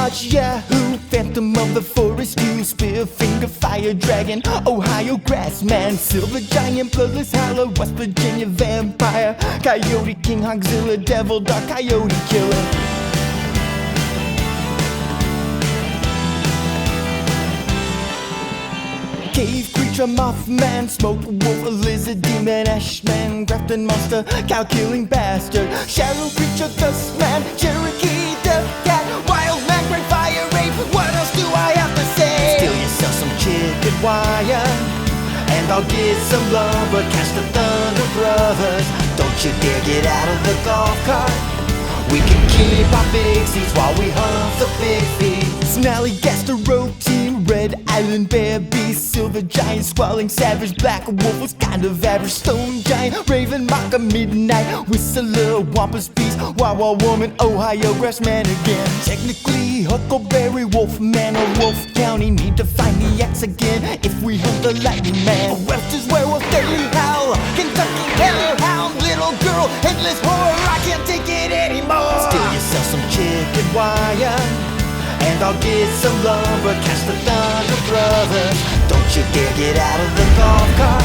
squatch, yahoo, phantom of the forest, you spear finger, fire dragon, Ohio grassman, silver giant, bloodless howler, West Virginia vampire, coyote king, hogzilla, devil, dark coyote killer. Cave creature, mothman, smoke wolf, a lizard, demon, ashman, grafton monster, cow-killing bastard, shadow creature, dustman, Cherokee, death cat, wild man, great fire ape. What else do I have to say? Steal yourself some chicken wire, and I'll get some lumber. Catch the Thunder Brothers. Don't you dare get out of the golf cart. We can keep our big seats while we hunt the big feet. Snarly Team, Red Island Bear Beast, Silver Giant, Squalling Savage, Black Wolf was kind of average, Stone Giant, Raven Mocker, Midnight Whistler, Wampus Beast, Wawa Woman, Ohio Grassman again. Technically Huckleberry Wolfman or Wolf County, need to find the X again if we hunt the Lightning Man. Webster's Werewolf, Daily Howl, Kentucky Hellhound, Little Girl, Headless Horror, I can't take it anymore. Steal yourself some chicken wire, and I'll get some lumber. Catch the Thunder Brothers. Don't you dare get out of the golf cart.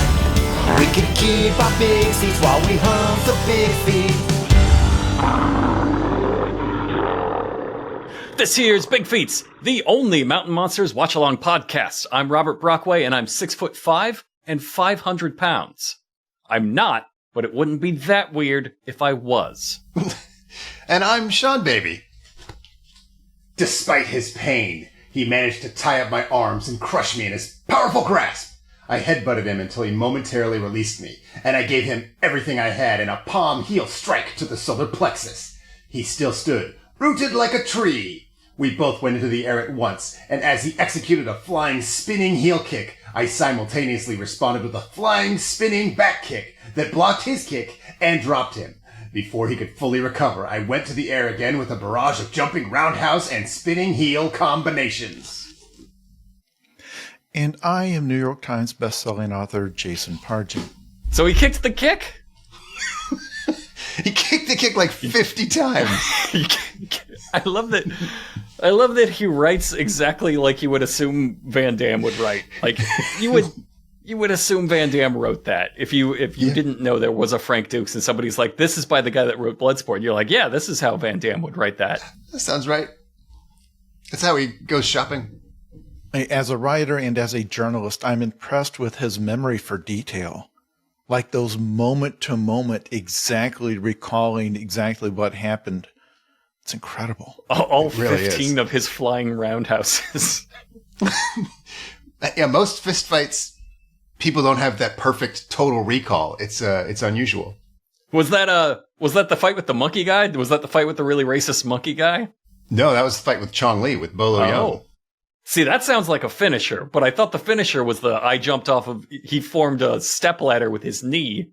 We can keep our big seats while we hunt the big feet. This here's BIGFEETS, the only Mountain Monsters watch-along podcast. I'm Robert Brockway, and I'm 6'5" and 500 pounds. I'm not, but it wouldn't be that weird if I was. And I'm Sean Baby. Despite his pain, he managed to tie up my arms and crush me in his powerful grasp. I headbutted him until he momentarily released me, and I gave him everything I had in a palm heel strike to the solar plexus. He still stood, rooted like a tree. We both went into the air at once, and as he executed a flying, spinning heel kick, I simultaneously responded with a flying, spinning back kick that blocked his kick and dropped him. Before he could fully recover, I went to the air again with a barrage of jumping roundhouse and spinning heel combinations. And I am New York Times bestselling author Jason Pargin. So he kicked the kick? He kicked the kick like 50 times. I love that he writes exactly like you would assume Van Damme would write. Like, you would assume Van Damme wrote that if you didn't know there was a Frank Dukes and somebody's like, this is by the guy that wrote Bloodsport. You're like, yeah, this is how Van Damme would write that. That sounds right. That's how he goes shopping. As a writer and as a journalist, I'm impressed with his memory for detail. Like those moment to moment, exactly recalling exactly what happened. It's incredible. All really 15 of his flying roundhouses. Yeah, most fistfights, people don't have that perfect total recall. It's unusual. Was that the fight with the monkey guy? Was that the fight with the really racist monkey guy? No, that was the fight with Chong Li with Bolo Young. See, that sounds like a finisher, but I thought the finisher was he formed a stepladder with his knee,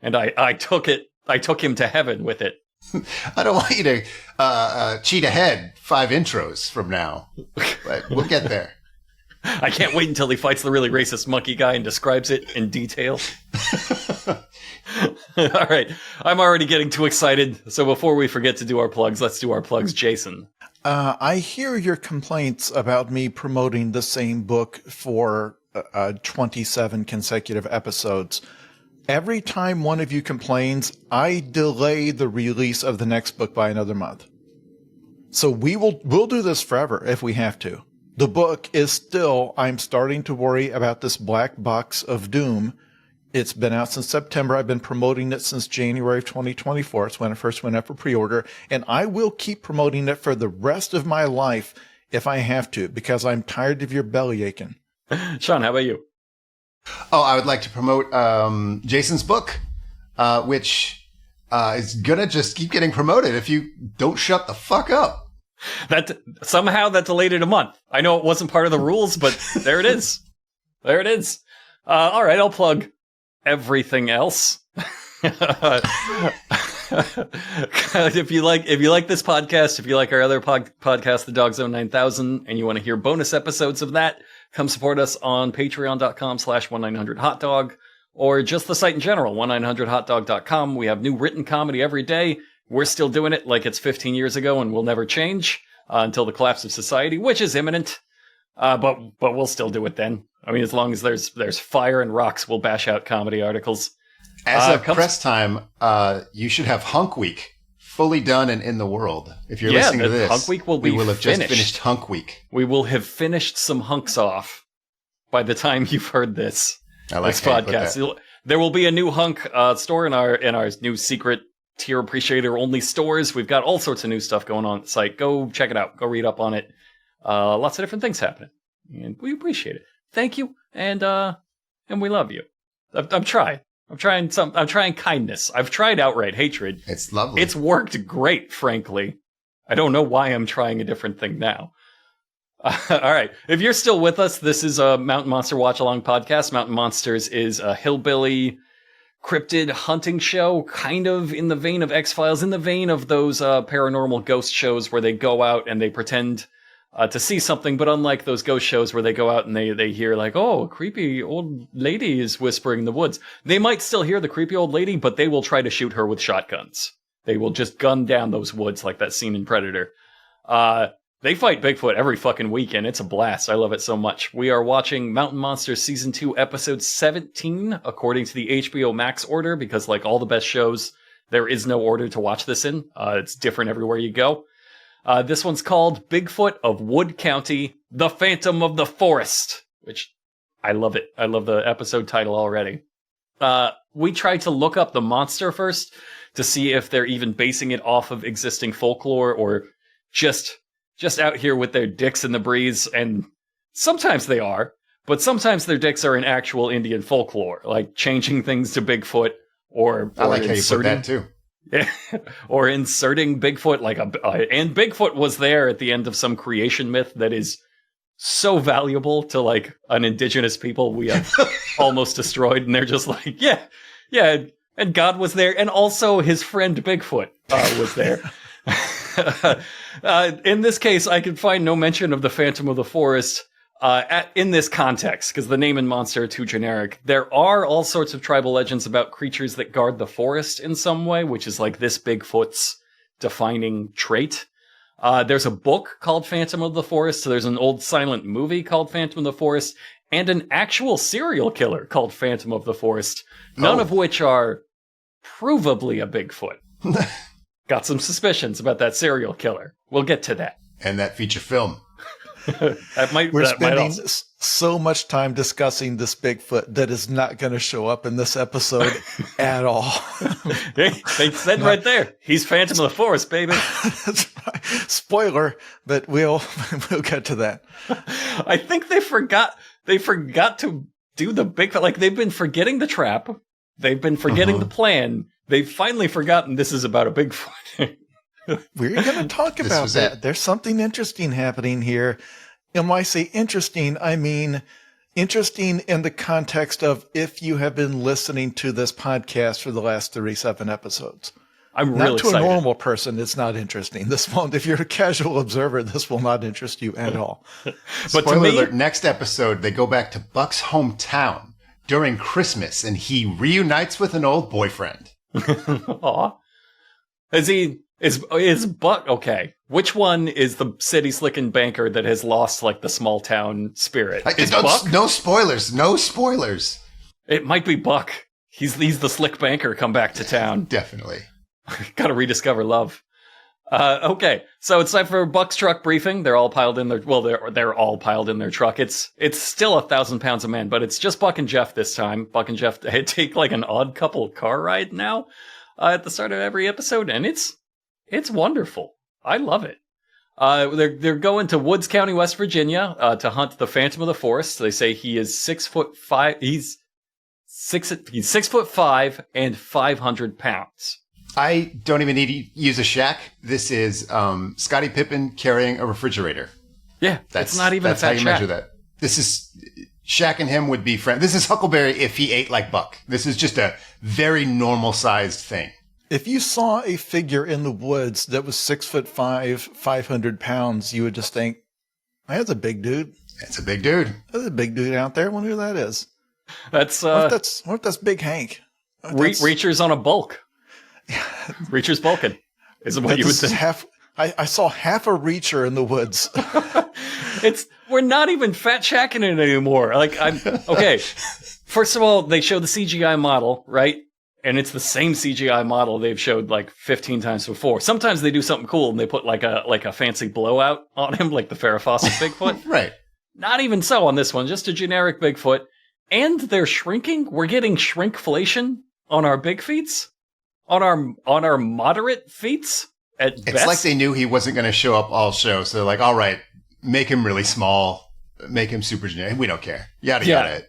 and I took him to heaven with it. I don't want you to cheat ahead 5 intros from now, but we'll get there. I can't wait until he fights the really racist monkey guy and describes it in detail. All right. I'm already getting too excited. So before we forget to do our plugs, let's do our plugs. Jason. I hear your complaints about me promoting the same book for 27 consecutive episodes. Every time one of you complains, I delay the release of the next book by another month. So we'll do this forever if we have to. The book is still, I'm starting to worry about this black box of doom. It's been out since September. I've been promoting it since January of 2024. It's when it first went up for pre-order. And I will keep promoting it for the rest of my life if I have to, because I'm tired of your belly aching. Sean, how about you? Oh, I would like to promote Jason's book, which is going to just keep getting promoted if you don't shut the fuck up. Somehow that delayed it a month. I know it wasn't part of the rules, but there it is. There it is. All right, I'll plug everything else. If you like this podcast, if you like our other podcast, The Dog Zone 9000, and you want to hear bonus episodes of that, come support us on patreon.com/1900hotdog, or just the site in general, 1900hotdog.com. We have new written comedy every day. We're still doing it like it's 15 years ago and we'll never change. until the collapse of society, which is imminent. But we'll still do it then. I mean, as long as there's fire and rocks, we'll bash out comedy articles. As of press time, you should have Hunk Week fully done and in the world. If you're listening to this, Hunk Week will we will have just finished Hunk Week. We will have finished some hunks off by the time you've heard this. I like this podcast. There will be a new hunk store in our new secret tier appreciator only stores. We've got all sorts of new stuff going on the site. Go check it out. Go read up on it. Lots of different things happening, and we appreciate it. Thank you, and we love you. I'm trying. I'm trying kindness. I've tried outright hatred. It's lovely. It's worked great, frankly. I don't know why I'm trying a different thing now. All right. If you're still with us, this is a Mountain Monster Watch Along podcast. Mountain Monsters is a hillbilly cryptid hunting show, kind of in the vein of X-Files, in the vein of those paranormal ghost shows where they go out and they pretend to see something, but unlike those ghost shows where they go out and they hear like, oh, a creepy old lady is whispering in the woods. They might still hear the creepy old lady, but they will try to shoot her with shotguns. They will just gun down those woods like that scene in Predator. They fight Bigfoot every fucking weekend. It's a blast. I love it so much. We are watching Mountain Monsters Season 2, Episode 17, according to the HBO Max order, because like all the best shows, there is no order to watch this in. It's different everywhere you go. This one's called Bigfoot of Wood County, The Phantom of the Forest, which I love it. I love the episode title already. We tried to look up the monster first to see if they're even basing it off of existing folklore or just out here with their dicks in the breeze. And sometimes they are, but sometimes their dicks are in actual Indian folklore, like changing things to Bigfoot or I like how you put that too. Yeah, or inserting Bigfoot and Bigfoot was there at the end of some creation myth that is so valuable to like an indigenous people we have almost destroyed, and they're just like, yeah, and God was there, and also his friend Bigfoot was there. In this case, I could find no mention of the Phantom of the Forest in this context, because the name and monster are too generic. There are all sorts of tribal legends about creatures that guard the forest in some way, which is like this Bigfoot's defining trait. There's a book called Phantom of the Forest, so there's an old silent movie called Phantom of the Forest, and an actual serial killer called Phantom of the Forest, none of which are provably a Bigfoot. Got some suspicions about that serial killer. We'll get to that. And that feature film. We're spending so much time discussing this Bigfoot that is not going to show up in this episode at all. They said right there, he's Phantom of the Forest, baby. That's right. Spoiler, but we'll get to that. I think they forgot to do the Bigfoot. Like they've been forgetting the trap. They've been forgetting the plan. They've finally forgotten this is about a Bigfoot. We're going to talk about that. There's something interesting happening here. And when I say interesting, I mean interesting in the context of if you have been listening to this podcast for the last 37 episodes. I'm really excited. Not to a normal person, it's not interesting. This won't. If you're a casual observer, this will not interest you at all. But spoiler alert, next episode, they go back to Buck's hometown during Christmas, and he reunites with an old boyfriend. Aw. Is Buck okay? Which one is the city slicking banker that has lost like the small town spirit? Is Buck? No spoilers. No spoilers. It might be Buck. He's the slick banker come back to town. Definitely. Got to rediscover love. Okay, so it's time for Buck's truck briefing. They're all piled in their they're all piled in their truck. It's still 1,000 pounds a man, but it's just Buck and Jeff this time. Buck and Jeff take like an odd couple car ride now at the start of every episode, and it's wonderful. I love it. They're going to Woods County, West Virginia, to hunt the Phantom of the Forest. They say he is 6'5". He's 6'5" and 500 pounds. I don't even need to use a shack. This is Scottie Pippen carrying a refrigerator. Yeah, that's not even a fat shack. That's how you measure that. This is Shaq and him would be friends. This is Huckleberry if he ate like Buck. This is just a very normal sized thing. If you saw a figure in the woods that was 6'5", 500 pounds, you would just think, that's a big dude. That's a big dude. There's a big dude out there. I wonder who that is. That's what if that's Big Hank? Reachers on a bulk. Reachers bulking is what you would say. I saw half a reacher in the woods. We're not even fat shacking it anymore. Okay. First of all, they show the CGI model, right? And it's the same CGI model they've showed 15 times before. Sometimes they do something cool and they put like a fancy blowout on him, like the Farrah Fawcett Bigfoot. Right. Not even so on this one, just a generic Bigfoot. And they're shrinking. We're getting shrinkflation on our big feets, on our moderate feets. At It's best. like they knew he wasn't going to show up all show, so they're like, all right, make him really small, make him super generic. We don't care. Yada yada.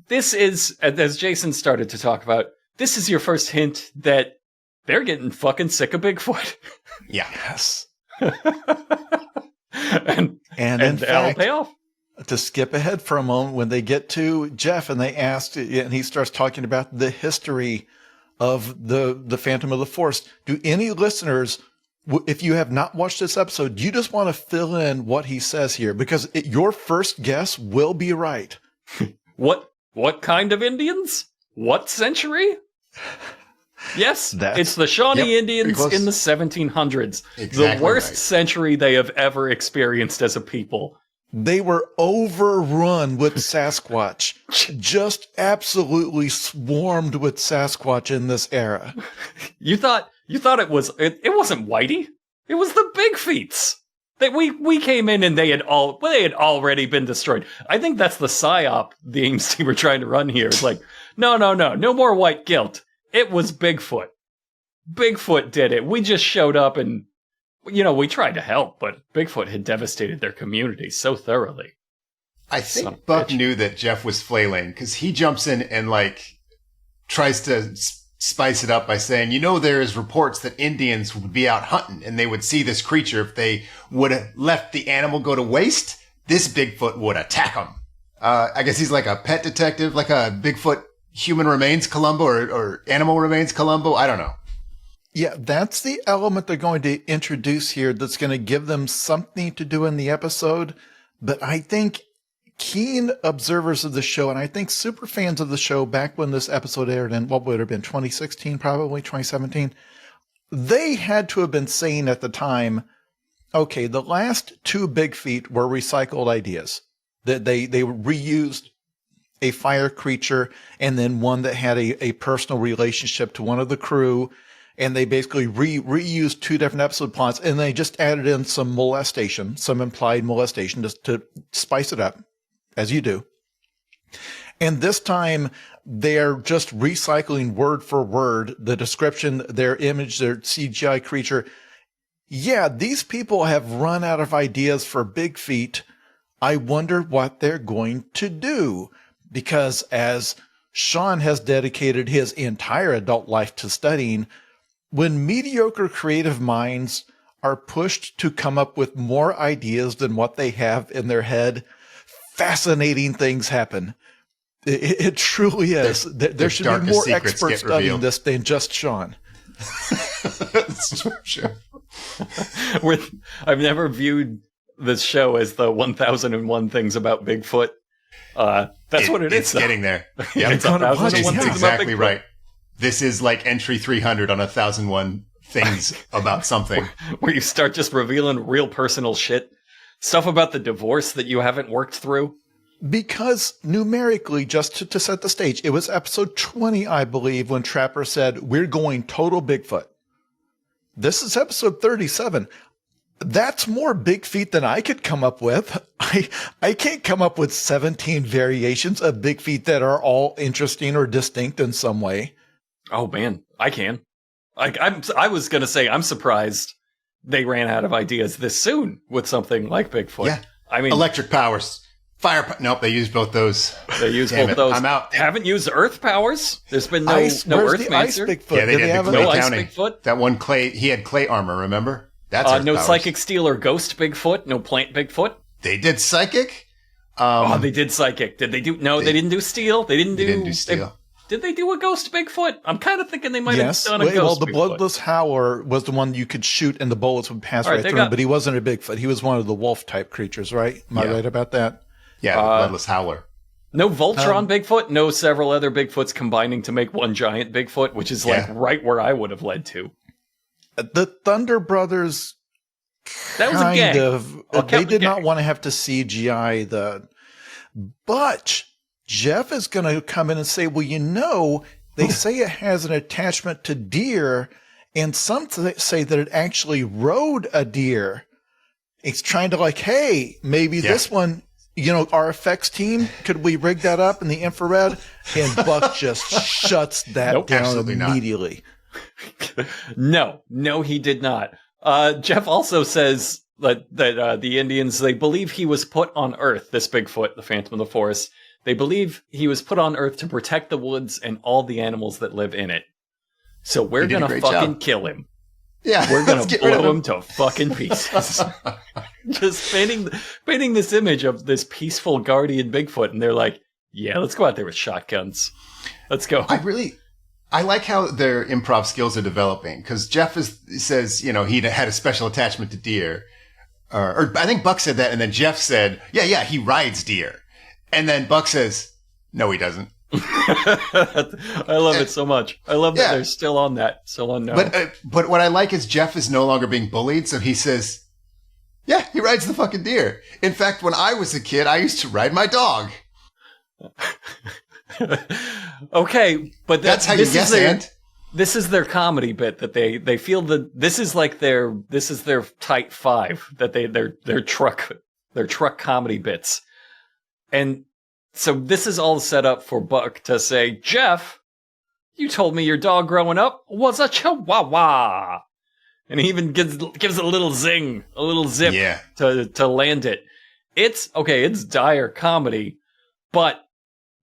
This is, as Jason started to talk about, this is your first hint that they're getting fucking sick of Bigfoot. Yeah. Yes. and in that'll fact, pay off. to skip ahead for a moment, when they get to Jeff and they ask, and he starts talking about the history of the Phantom of the Forest, do any listeners, if you have not watched this episode, you just want to fill in what he says here? Because your first guess will be right. What kind of Indians? What century? Yes, it's the Shawnee Indians in the 1700s. Exactly the worst right. century they have ever experienced as a people. They were overrun with Sasquatch. Just absolutely swarmed with Sasquatch in this era. You thought it wasn't Whitey. It was the BIGFEETS. That we came in and they had already been destroyed. I think that's the psyop the Ames team were trying to run here. It's like, no more white guilt. It was Bigfoot. Bigfoot did it. We just showed up and, we tried to help, but Bigfoot had devastated their community so thoroughly. I think Buck knew that Jeff was flailing because he jumps in and tries to spice it up by saying, there's reports that Indians would be out hunting and they would see this creature. If they would have let the animal go to waste, this Bigfoot would attack them. I guess he's like a pet detective, like a Bigfoot human remains Columbo or animal remains Columbo. I don't know. Yeah, that's the element they're going to introduce here that's going to give them something to do in the episode. But I think keen observers of the show, and I think super fans of the show back when this episode aired in, what would it have been, 2016, probably 2017, they had to have been saying at the time, okay, the last two Big Feet were recycled ideas. That they reused a fire creature and then one that had a personal relationship to one of the crew. And they basically reused two different episode plots, and they just added in some molestation, some implied molestation, just to spice it up, as you do. And this time, they're just recycling word for word the description, their image, their CGI creature. Yeah, these people have run out of ideas for Big Feet. I wonder what they're going to do. Because as Sean has dedicated his entire adult life to studying, when mediocre creative minds are pushed to come up with more ideas than what they have in their head, fascinating things happen. It truly is. There should be more experts studying this than just Sean. Sure. I've never viewed this show as the 1001 things about Bigfoot. That's what it is. It's getting there. Yeah, it's 1001 Jason's things exactly about Bigfoot. right. This is like entry 300 on 1001 things about something. Where you start just revealing real personal shit. Stuff about the divorce that you haven't worked through. Because numerically, just to set the stage, it was episode 20, I believe, when Trapper said, we're going total Bigfoot. This is episode 37. That's more Big Feet than I could come up with. I can't come up with 17 variations of Big Feet that are all interesting or distinct in some way. Oh man, I can. I was gonna say I'm surprised they ran out of ideas this soon with something like Bigfoot. Yeah, I mean, electric powers, fire. Nope, they used both those. They used Damn both it, those. I'm out. Haven't used Earth powers. There's been no Where's Earth the ice Mancer. Bigfoot? Yeah, they Do did have the a- clay No ice counting. Bigfoot? That one clay, he had clay armor. Remember? That's Earth no powers. psychic steel or ghost Bigfoot. No plant Bigfoot. They did psychic. They did psychic. Did they do? No, they didn't do steel. They didn't do steel. Did they do a ghost Bigfoot? I'm kind of thinking they might Yes. have done a Well, ghost the Bigfoot. bloodless howler was the one you could shoot and the bullets would pass All right, right they through him, got- but he wasn't a Bigfoot. He was one of the wolf type creatures, right? Am I Yeah. right about that? Yeah, the bloodless howler. No Voltron Bigfoot, no several other Bigfoots combining to make one giant Bigfoot, which is like Yeah. right where I would have led to. The Thunder Brothers That was a kind gag. of. They did not want to have to CGI but Jeff is going to come in and say, well, they say it has an attachment to deer, and some say that it actually rode a deer. It's trying to hey, maybe this one, our effects team, could we rig that up in the infrared? And Buck just shuts that down immediately. No, he did not. Jeff also says that the Indians, they believe he was put on Earth, this Bigfoot, the Phantom of the Forest. They believe he was put on Earth to protect the woods and all the animals that live in it. So we're going to fucking kill him. Yeah, we're going to blow him to fucking pieces. Just painting this image of this peaceful guardian Bigfoot, and they're like, yeah, let's go out there with shotguns. Let's go. I like how their improv skills are developing, because Jeff says, he had a special attachment to deer. Or I think Buck said that, and then Jeff said, yeah, he rides deer. And then Buck says, no, he doesn't. I love it so much. I love that they're still on that. Still on now. But what I like is Jeff is no longer being bullied, so he says, yeah, he rides the fucking deer. In fact, when I was a kid, I used to ride my dog. Okay, but that's how you guess it. This is their comedy bit that they feel that this is their tight five, that their truck comedy bits. And so this is all set up for Buck to say, Jeff, you told me your dog growing up was a chihuahua. And he even gives a little zing, a little zip to land it. It's dire comedy, but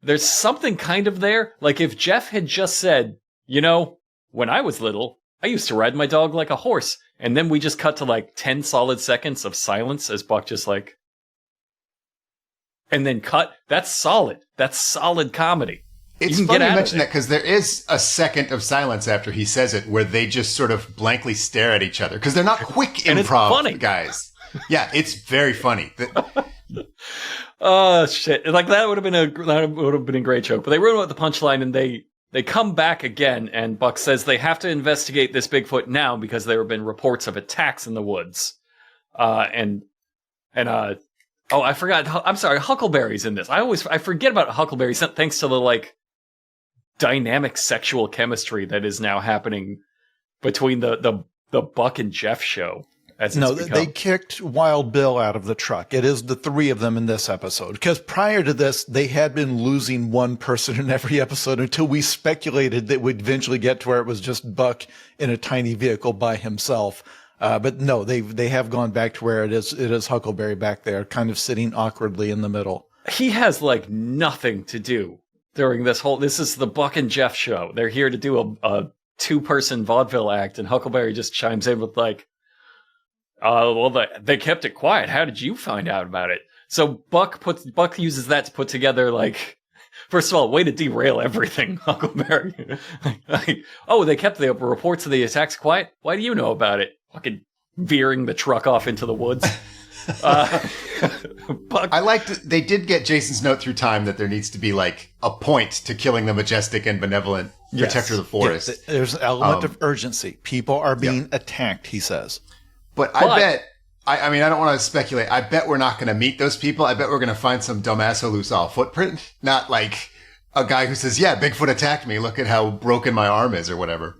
there's something kind of there. Like if Jeff had just said, when I was little, I used to ride my dog like a horse. And then we just cut to 10 solid seconds of silence as Buck just and then cut. That's solid. That's solid comedy. It's funny you mention that, because there is a second of silence after he says it where they just sort of blankly stare at each other, because they're not quick improv guys. Yeah, it's very funny. Oh shit! That would have been a great joke, but they ruined it with the punchline, and they come back again, and Buck says they have to investigate this Bigfoot now because there have been reports of attacks in the woods, Oh, I forgot. I'm sorry. Huckleberry's in this. I forget about Huckleberry, thanks to the dynamic sexual chemistry that is now happening between the Buck and Jeff show. They kicked Wild Bill out of the truck. It is the three of them in this episode, because prior to this, they had been losing one person in every episode until we speculated that we'd eventually get to where it was just Buck in a tiny vehicle by himself. But no, they have gone back to where it is Huckleberry back there, kind of sitting awkwardly in the middle. He has nothing to do during this is the Buck and Jeff show. They're here to do a 2-person vaudeville act, and Huckleberry just chimes in with they kept it quiet. How did you find out about it? So Buck uses that to put together first of all, way to derail everything, Huckleberry. They kept the reports of the attacks quiet? Why do you know about it? Fucking veering the truck off into the woods. Buck. I liked they did get Jason's note through time that there needs to be a point to killing the majestic and benevolent protector of the forest. Yes, there's an element of urgency. People are being attacked, he says. But I bet, I mean, I don't want to speculate. I bet we're not going to meet those people. I bet we're going to find some dumbass who saw a footprint, not a guy who says, yeah, Bigfoot attacked me. Look at how broken my arm is or whatever.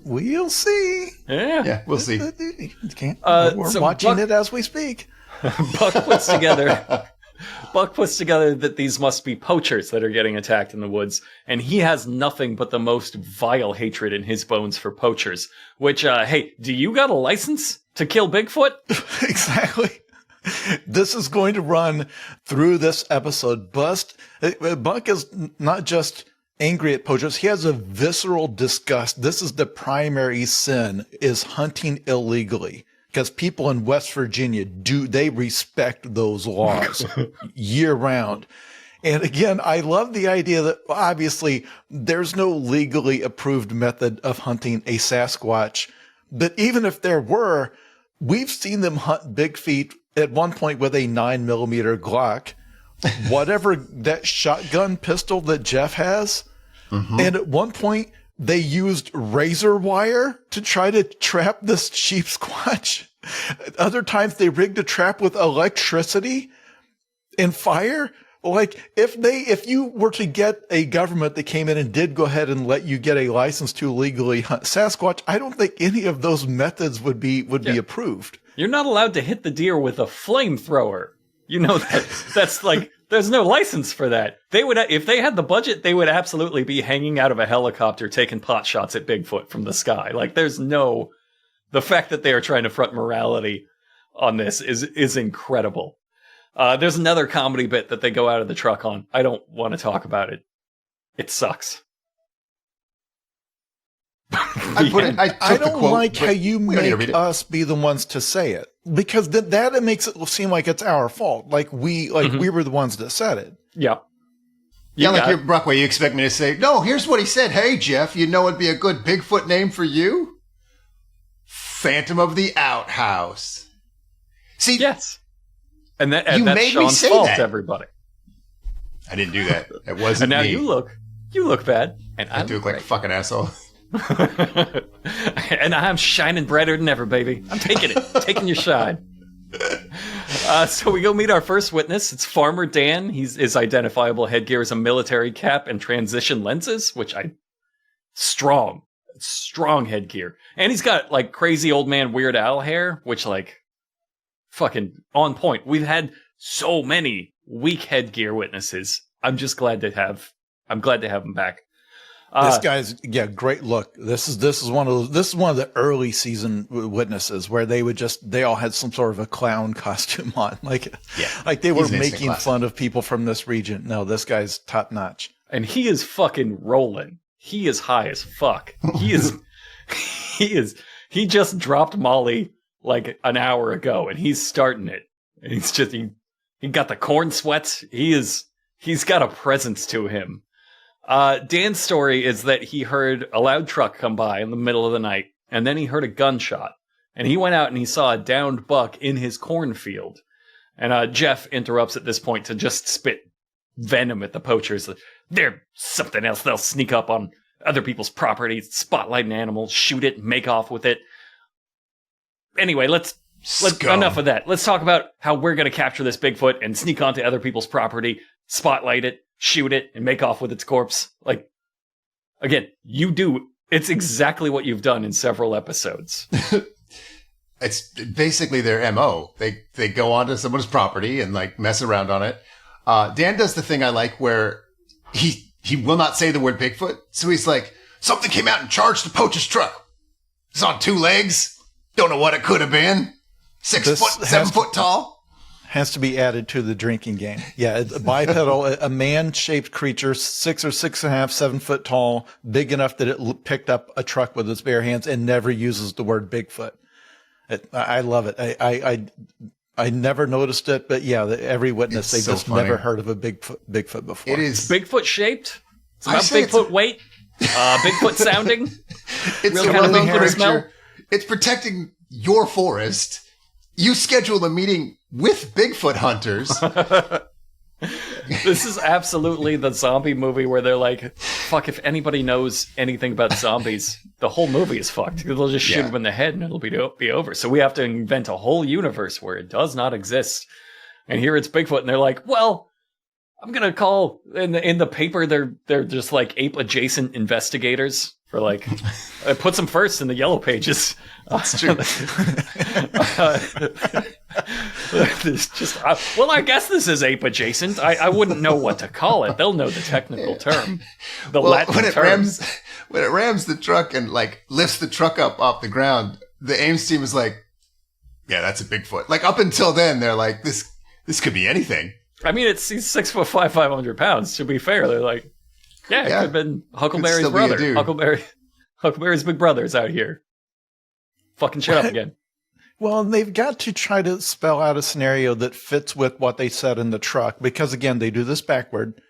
We'll see. Yeah, we'll see. We're watching it as we speak. Buck puts together that these must be poachers that are getting attacked in the woods, and he has nothing but the most vile hatred in his bones for poachers. Which, hey, do you got a license to kill Bigfoot? Exactly. This is going to run through this episode. Buck is not just angry at poachers. He has a visceral disgust. This is the primary sin, is hunting illegally. Because people in West Virginia they respect those laws year round. And again, I love the idea that obviously there's no legally approved method of hunting a Sasquatch. But even if there were, we've seen them hunt BIGFEET at one point with a 9mm Glock, whatever that shotgun pistol that Jeff has. Mm-hmm. And at one point, they used razor wire to try to trap this sheep squatch. Other times they rigged a trap with electricity and fire. Like if you were to get a government that came in and did go ahead and let you get a license to legally hunt Sasquatch, I don't think any of those methods would be approved. You're not allowed to hit the deer with a flamethrower. You know that's like there's no license for that. They would, if they had the budget, they would absolutely be hanging out of a helicopter taking pot shots at Bigfoot from the sky. Like the fact that they are trying to front morality on this is incredible. There's another comedy bit that they go out of the truck on. I don't want to talk about it. It sucks. I don't like how you make us be the ones to say it, because that makes it seem like it's our fault. Like we were the ones that said it. Yeah. You're Brockway. You expect me to say, no, here's what he said. Hey, Jeff, you know what'd be a good Bigfoot name for you? Phantom of the Outhouse. See? Yes. And that's made me Sean's say fault, that. everybody. I didn't do that. It wasn't and now me. you look bad. And I do look like a fucking asshole. And I'm shining brighter than ever, baby. I'm taking it. Taking your shine. So we go meet our first witness. It's Farmer Dan. His identifiable headgear is a military cap and transition lenses, which strong headgear. And he's got like crazy old man Weird Al hair, which like fucking on point. We've had so many weak headgear witnesses. I'm glad to have him back. This guy's great look. This is one of the early season witnesses where they all had some sort of a clown costume on, like they were making fun of people from this region. No, this guy's top notch, and he is fucking rolling. He is high as fuck. He just dropped Molly like an hour ago, and he's starting it. And he's just he got the corn sweats. He's got a presence to him. Dan's story is that he heard a loud truck come by in the middle of the night, and then he heard a gunshot. And he went out and he saw a downed buck in his cornfield. And Jeff interrupts at this point to just spit venom at the poachers. They're something else. They'll sneak up on other people's property, spotlight an animal, shoot it, make off with it. Anyway, let's enough of that. Let's talk about how we're going to capture this Bigfoot and sneak onto other people's property, spotlight it, shoot it, and make off with its corpse. Like, again, it's exactly what you've done in several episodes. It's basically their MO. They go onto someone's property and like mess around on it. Dan does the thing I like where he will not say the word Bigfoot. So he's like, something came out and charged the poacher's truck. It's on 2 legs. Don't know what it could have been. 6 foot, 7 foot tall. Has to be added to the drinking game. Yeah, a bipedal, a man-shaped creature, 6 or 6.5, 7 foot tall, big enough that it picked up a truck with its bare hands and never uses the word Bigfoot. I love it. I never noticed it, but yeah, every witness, they just never heard of a Bigfoot before. It is Bigfoot shaped. It's about Bigfoot weight. Bigfoot sounding. It's a well-known creature. It's protecting your forest. You schedule a meeting with Bigfoot hunters. This is absolutely the zombie movie where they're like, fuck, if anybody knows anything about zombies, the whole movie is fucked. They'll just shoot them in the head and it'll be over. So we have to invent a whole universe where it does not exist. And here it's Bigfoot, and they're like, well, I'm going to call, in the paper, they're just like ape-adjacent investigators. For like, it puts them first in the yellow pages. That's true. Well, I guess this is ape adjacent. I wouldn't know what to call it. They'll know the technical term. When it rams the truck and like lifts the truck up off the ground, the Ames team is like, yeah, that's a Bigfoot. Like up until then, they're like, this could be anything. I mean, he's 6'5", 500 pounds. To be fair, they're like, yeah, it could have been Huckleberry's brother. Huckleberry's big brother is out here. Fucking shit up again. Well, they've got to try to spell out a scenario that fits with what they said in the truck, because again, they do this backward,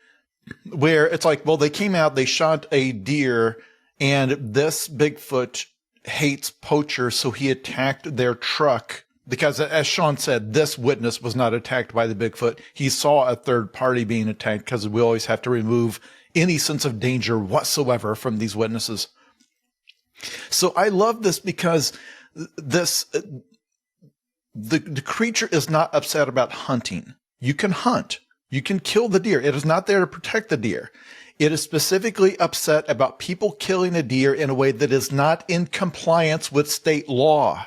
where it's like, well, they came out, they shot a deer, and this Bigfoot hates poachers, so he attacked their truck. Because as Sean said, this witness was not attacked by the Bigfoot. He saw a third party being attacked, because we always have to remove any sense of danger whatsoever from these witnesses. So I love this because the creature is not upset about hunting. You can hunt. You can kill the deer. It is not there to protect the deer. It is specifically upset about people killing a deer in a way that is not in compliance with state law.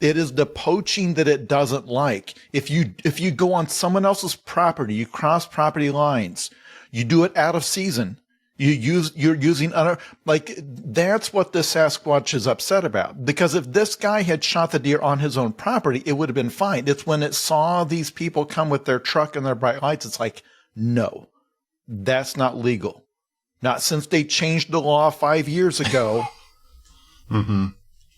It is the poaching that it doesn't like. If you go on someone else's property, you cross property lines, you do it out of season. You're using that's what the Sasquatch is upset about. Because if this guy had shot the deer on his own property, it would have been fine. It's when it saw these people come with their truck and their bright lights, it's like, no, that's not legal. Not since they changed the law 5 years ago.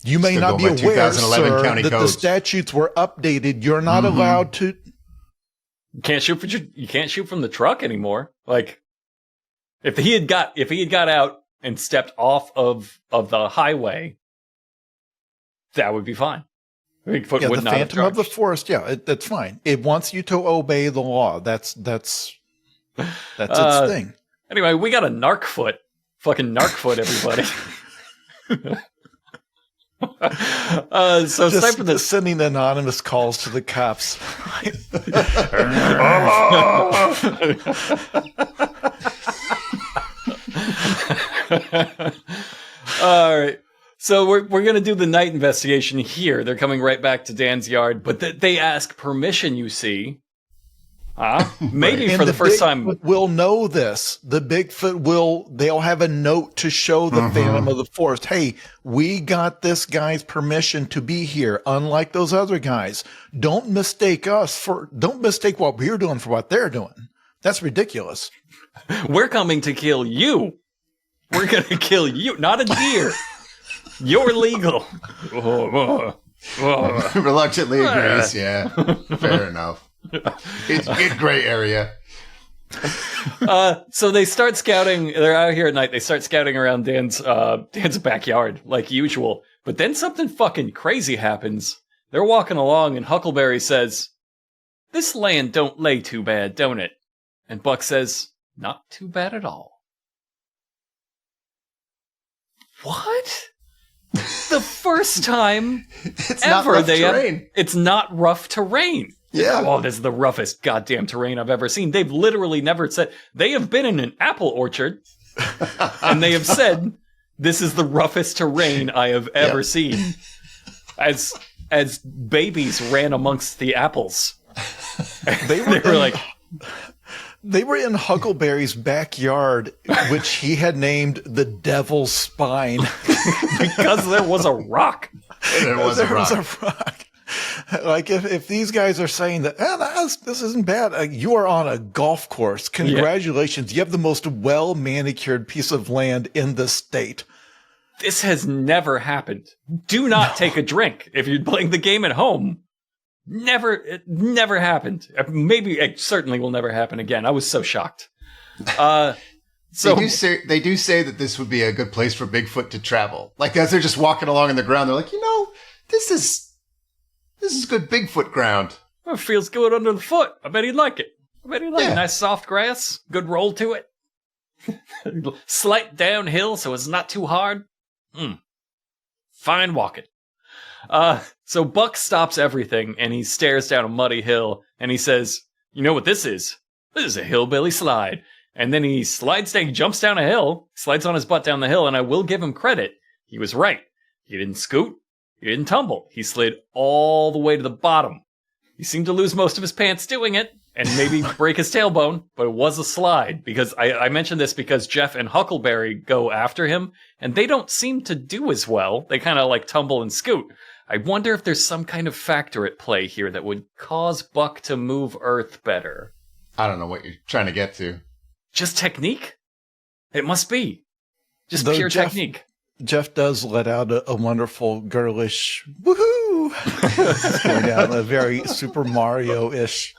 You may not be aware, sir, that the statutes were updated. You're not allowed to. You can't shoot from the truck anymore. Like, if he had got out and stepped off of the highway, that would be fine. Bigfoot would the not have Phantom of the Forest. Yeah, that's fine. It wants you to obey the law. That's its thing. Anyway, we got a narc-foot. Fucking narc-foot, everybody. So Just aside from this, sending anonymous calls to the cops. all right. So we're gonna do the night investigation here. They're coming right back to Dan's yard, but they ask permission. You see, maybe And for the first time, we'll know this. The Bigfoot they'll have a note to show the Phantom of the Forest. Hey, we got this guy's permission to be here, unlike those other guys. Don't mistake what we're doing for what they're doing. That's ridiculous. we're coming to kill you. We're gonna kill you, not a deer. You're legal. Reluctantly agrees. Yeah, fair enough. It's a gray area. So they start scouting. They're out here at night. They start scouting around Dan's backyard like usual. But then something fucking crazy happens. They're walking along, and Huckleberry says, "This land don't lay too bad, don't it?" And Buck says, "Not too bad at all." What? The first time It's ever not rough they terrain. it's not rough terrain. Yeah. Oh, this is the roughest goddamn terrain I've ever seen. They've literally never said they have been in an apple orchard and they have said this is the roughest terrain I have ever seen. As babies ran amongst the apples. They were like They were in Huckleberry's backyard, which he had named the Devil's Spine. because there was a rock. There was a rock. Like if these guys are saying that this isn't bad, you are on a golf course. Congratulations, you have the most well manicured piece of land in the state. This has never happened. Do not take a drink if you're playing the game at home. It never happened. Maybe it certainly will never happen again. I was so shocked. So they do say that this would be a good place for Bigfoot to travel. Like as they're just walking along in the ground, they're like, this is good Bigfoot ground. it feels good under the foot. I bet he'd like it. Yeah. Nice soft grass, good roll to it. Slight downhill, so it's not too hard. Fine walking. So Buck stops everything and he stares down a muddy hill and he says, "You know what this is? This is a hillbilly slide." And then he jumps down a hill, slides on his butt down the hill, and I will give him credit. He was right. He didn't scoot. He didn't tumble. He slid all the way to the bottom. He seemed to lose most of his pants doing it and maybe break his tailbone, but it was a slide because I mentioned this because Jeff and Huckleberry go after him and they don't seem to do as well. They kind of like tumble and scoot. I wonder if there's some kind of factor at play here that would cause Buck to move Earth better. I don't know what you're trying to get to. Just technique? It must be. Just pure technique. Jeff does let out a wonderful girlish woohoo going down, a very Super Mario-ish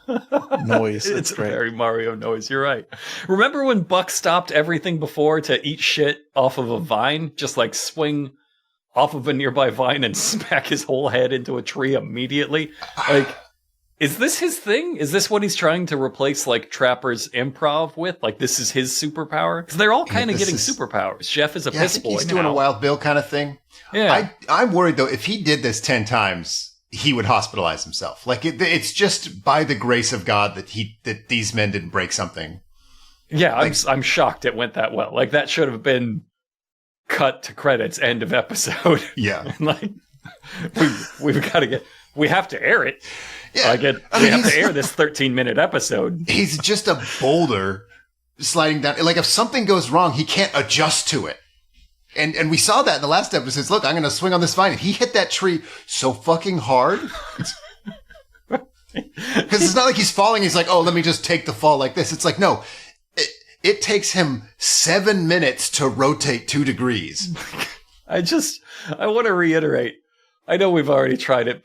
noise. It's great. a very Mario noise. You're right. Remember when Buck stopped everything before to eat shit off of a vine? Just like swing off of a nearby vine and smack his whole head into a tree immediately? Like, is this his thing? Is this what he's trying to replace like Trapper's improv with? Like this is his superpower? Because they're all kind of getting superpowers. Jeff is a piss boy he's doing a Wild Bill kind of thing. Yeah. I'm worried though, if he did this 10 times, he would hospitalize himself. Like it's just by the grace of God that these men didn't break something. Yeah, I'm shocked it went that well. Like that should have been cut to credits, end of episode. Yeah. Like we've got to we have to air it. Yeah. We have to air this 13-minute episode. He's just a boulder sliding down. Like if something goes wrong, he can't adjust to it. And we saw that in the last episode. Says, look, I'm going to swing on this vine. And he hit that tree so fucking hard. Because it's not like he's falling. He's like, oh, let me just take the fall like this. It's like, no, it takes him 7 minutes to rotate 2 degrees. I want to reiterate. I know we've already tried it,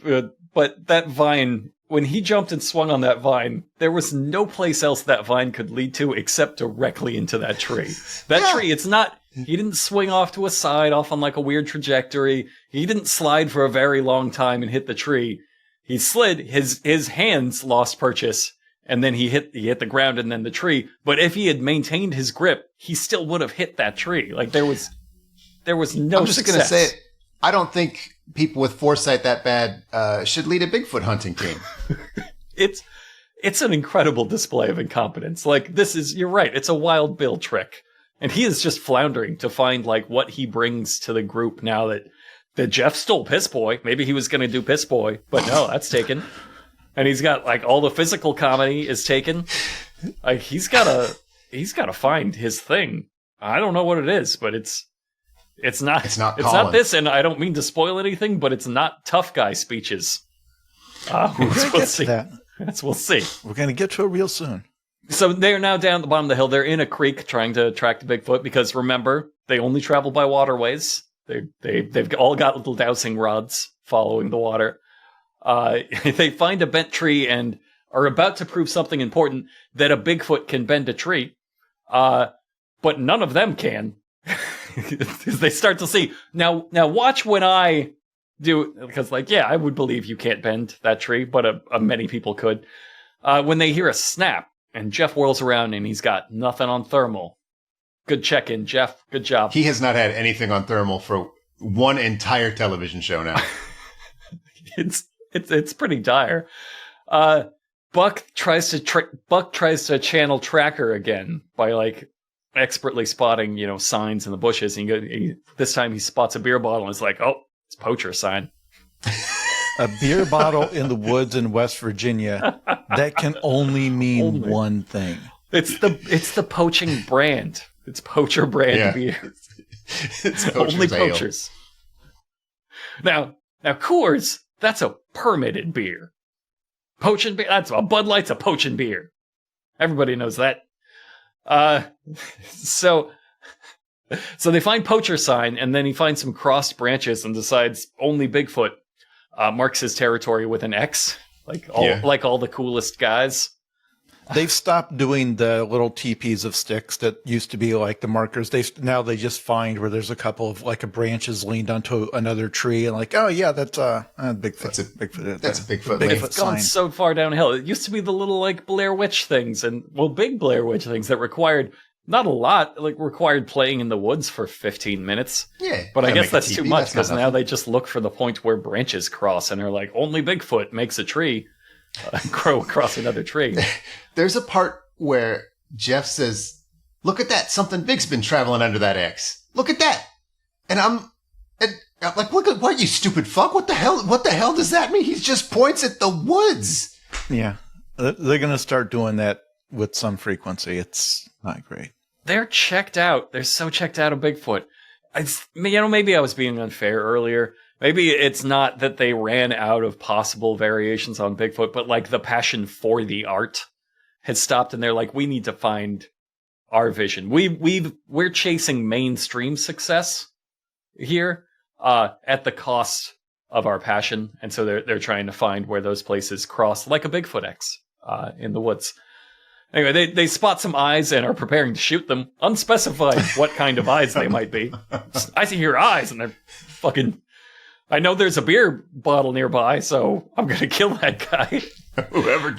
but that vine, when he jumped and swung on that vine, there was no place else that vine could lead to except directly into that tree. That tree, it's not... He didn't swing off to a side, off on like a weird trajectory. He didn't slide for a very long time and hit the tree. He slid, his hands lost purchase, and then he hit the ground and then the tree. But if he had maintained his grip, he still would have hit that tree. Like there was no I'm just success. going to say it. I don't think people with foresight that bad should lead a Bigfoot hunting team. It's an incredible display of incompetence. Like you're right. It's a Wild Bill trick. And he is just floundering to find like what he brings to the group now that Jeff stole Piss Boy. Maybe he was going to do Piss Boy, but no, that's taken. And he's got like all the physical comedy is taken. Like he's got to find his thing. I don't know what it is, but it's not this. And I don't mean to spoil anything, but it's not tough guy speeches. We'll see. We'll see. We're going to get to it real soon. So they're now down at the bottom of the hill. They're in a creek trying to track the Bigfoot because remember, they only travel by waterways. They've all got little dowsing rods following the water. They find a bent tree and are about to prove something important, that a Bigfoot can bend a tree. But none of them can. They start to see. Now watch when I do, because I would believe you can't bend that tree, but many people could. When they hear a snap, and Jeff whirls around and he's got nothing on thermal. Good check-in, Jeff. Good job. He has not had anything on thermal for one entire television show now. It's pretty dire. Buck tries to channel Tracker again by expertly spotting signs in the bushes. And this time he spots a beer bottle and is like, oh, it's poacher sign. A beer bottle in the woods in West Virginia, that can only mean one thing. It's the poaching brand. It's poacher brand beer. It's only ale. poachers. Now Coors, that's a permitted beer. Poaching beer, that's a Bud Light's a poaching beer. Everybody knows that. So they find poacher sign, and then he finds some crossed branches and decides only Bigfoot. Marks his territory with an X, like all the coolest guys. They've stopped doing the little teepees of sticks that used to be like the markers. Now they just find where there's a couple of a branches leaned onto another tree, and oh yeah, that's Bigfoot. That's a Bigfoot. That's a Bigfoot. It's gone so far downhill. It used to be the little Blair Witch things, and big Blair Witch things that required not a lot, required playing in the woods for 15 minutes. Yeah. But I guess that's too much because now they just look for the point where branches cross and are like, only Bigfoot makes a tree grow across another tree. There's a part where Jeff says, look at that. Something big's been traveling under that X. Look at that. And I'm like, look at what, you stupid fuck. What the hell does that mean? He just points at the woods. Yeah. They're going to start doing that with some frequency. It's not great. They're checked out. They're so checked out of Bigfoot. Maybe I was being unfair earlier. Maybe it's not that they ran out of possible variations on Bigfoot, but the passion for the art had stopped, and they're like, we need to find our vision. We're chasing mainstream success here at the cost of our passion, and so they're trying to find where those places cross, like a Bigfoot X in the woods. Anyway, they spot some eyes and are preparing to shoot them, unspecified what kind of eyes they might be. I see your eyes, and they're fucking... I know there's a beer bottle nearby, so I'm going to kill that guy. Whoever...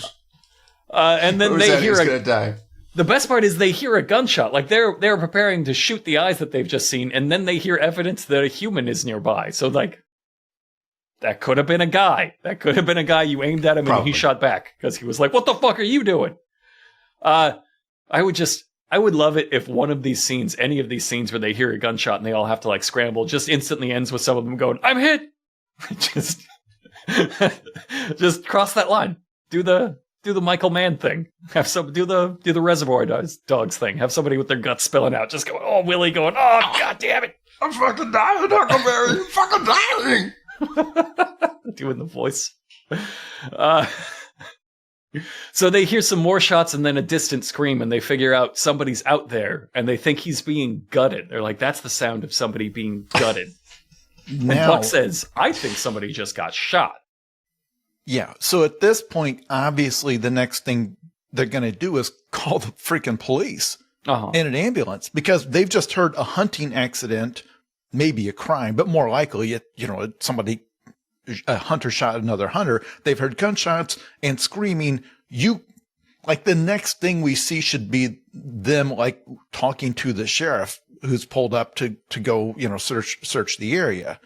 and then they hear gonna die. The best part is they hear a gunshot. They're preparing to shoot the eyes that they've just seen, and then they hear evidence that a human is nearby. So, that could have been a guy. That could have been a guy you aimed at him and he shot back because he was like, "What the fuck are you doing?" I would love it if one of these scenes, any of these scenes where they hear a gunshot and they all have to like scramble, just instantly ends with some of them going, "I'm hit." just cross that line. Do the Michael Mann thing. Have some do the Reservoir Dogs thing. Have somebody with their guts spilling out, just going, "Oh, Willie," going, "Oh, god damn it, I'm fucking dying, Huckleberry. I'm fucking dying." Doing the voice. So they hear some more shots and then a distant scream, and they figure out somebody's out there, and they think he's being gutted. They're like, "That's the sound of somebody being gutted." And Buck says, "I think somebody just got shot." Yeah. So at this point, obviously, the next thing they're going to do is call the freaking police in an ambulance, because they've just heard a hunting accident, maybe a crime, but more likely, a hunter shot another hunter. They've heard gunshots and screaming. The next thing we see should be them like talking to the sheriff who's pulled up to go, search the area.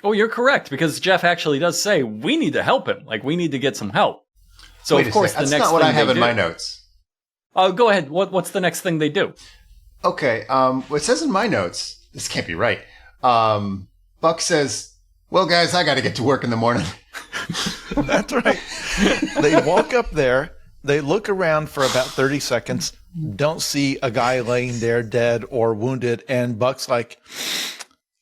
Oh, you're correct, because Jeff actually does say, we need to help him. Like, we need to get some help. So, Wait of course, the next thing That's not what I have in do, my notes. Oh, go ahead. What's the next thing they do? Okay, what it says in my notes, this can't be right. Buck says, "Well, guys, I got to get to work in the morning." That's right. They walk up there. They look around for about 30 seconds, don't see a guy laying there dead or wounded, and Buck's like,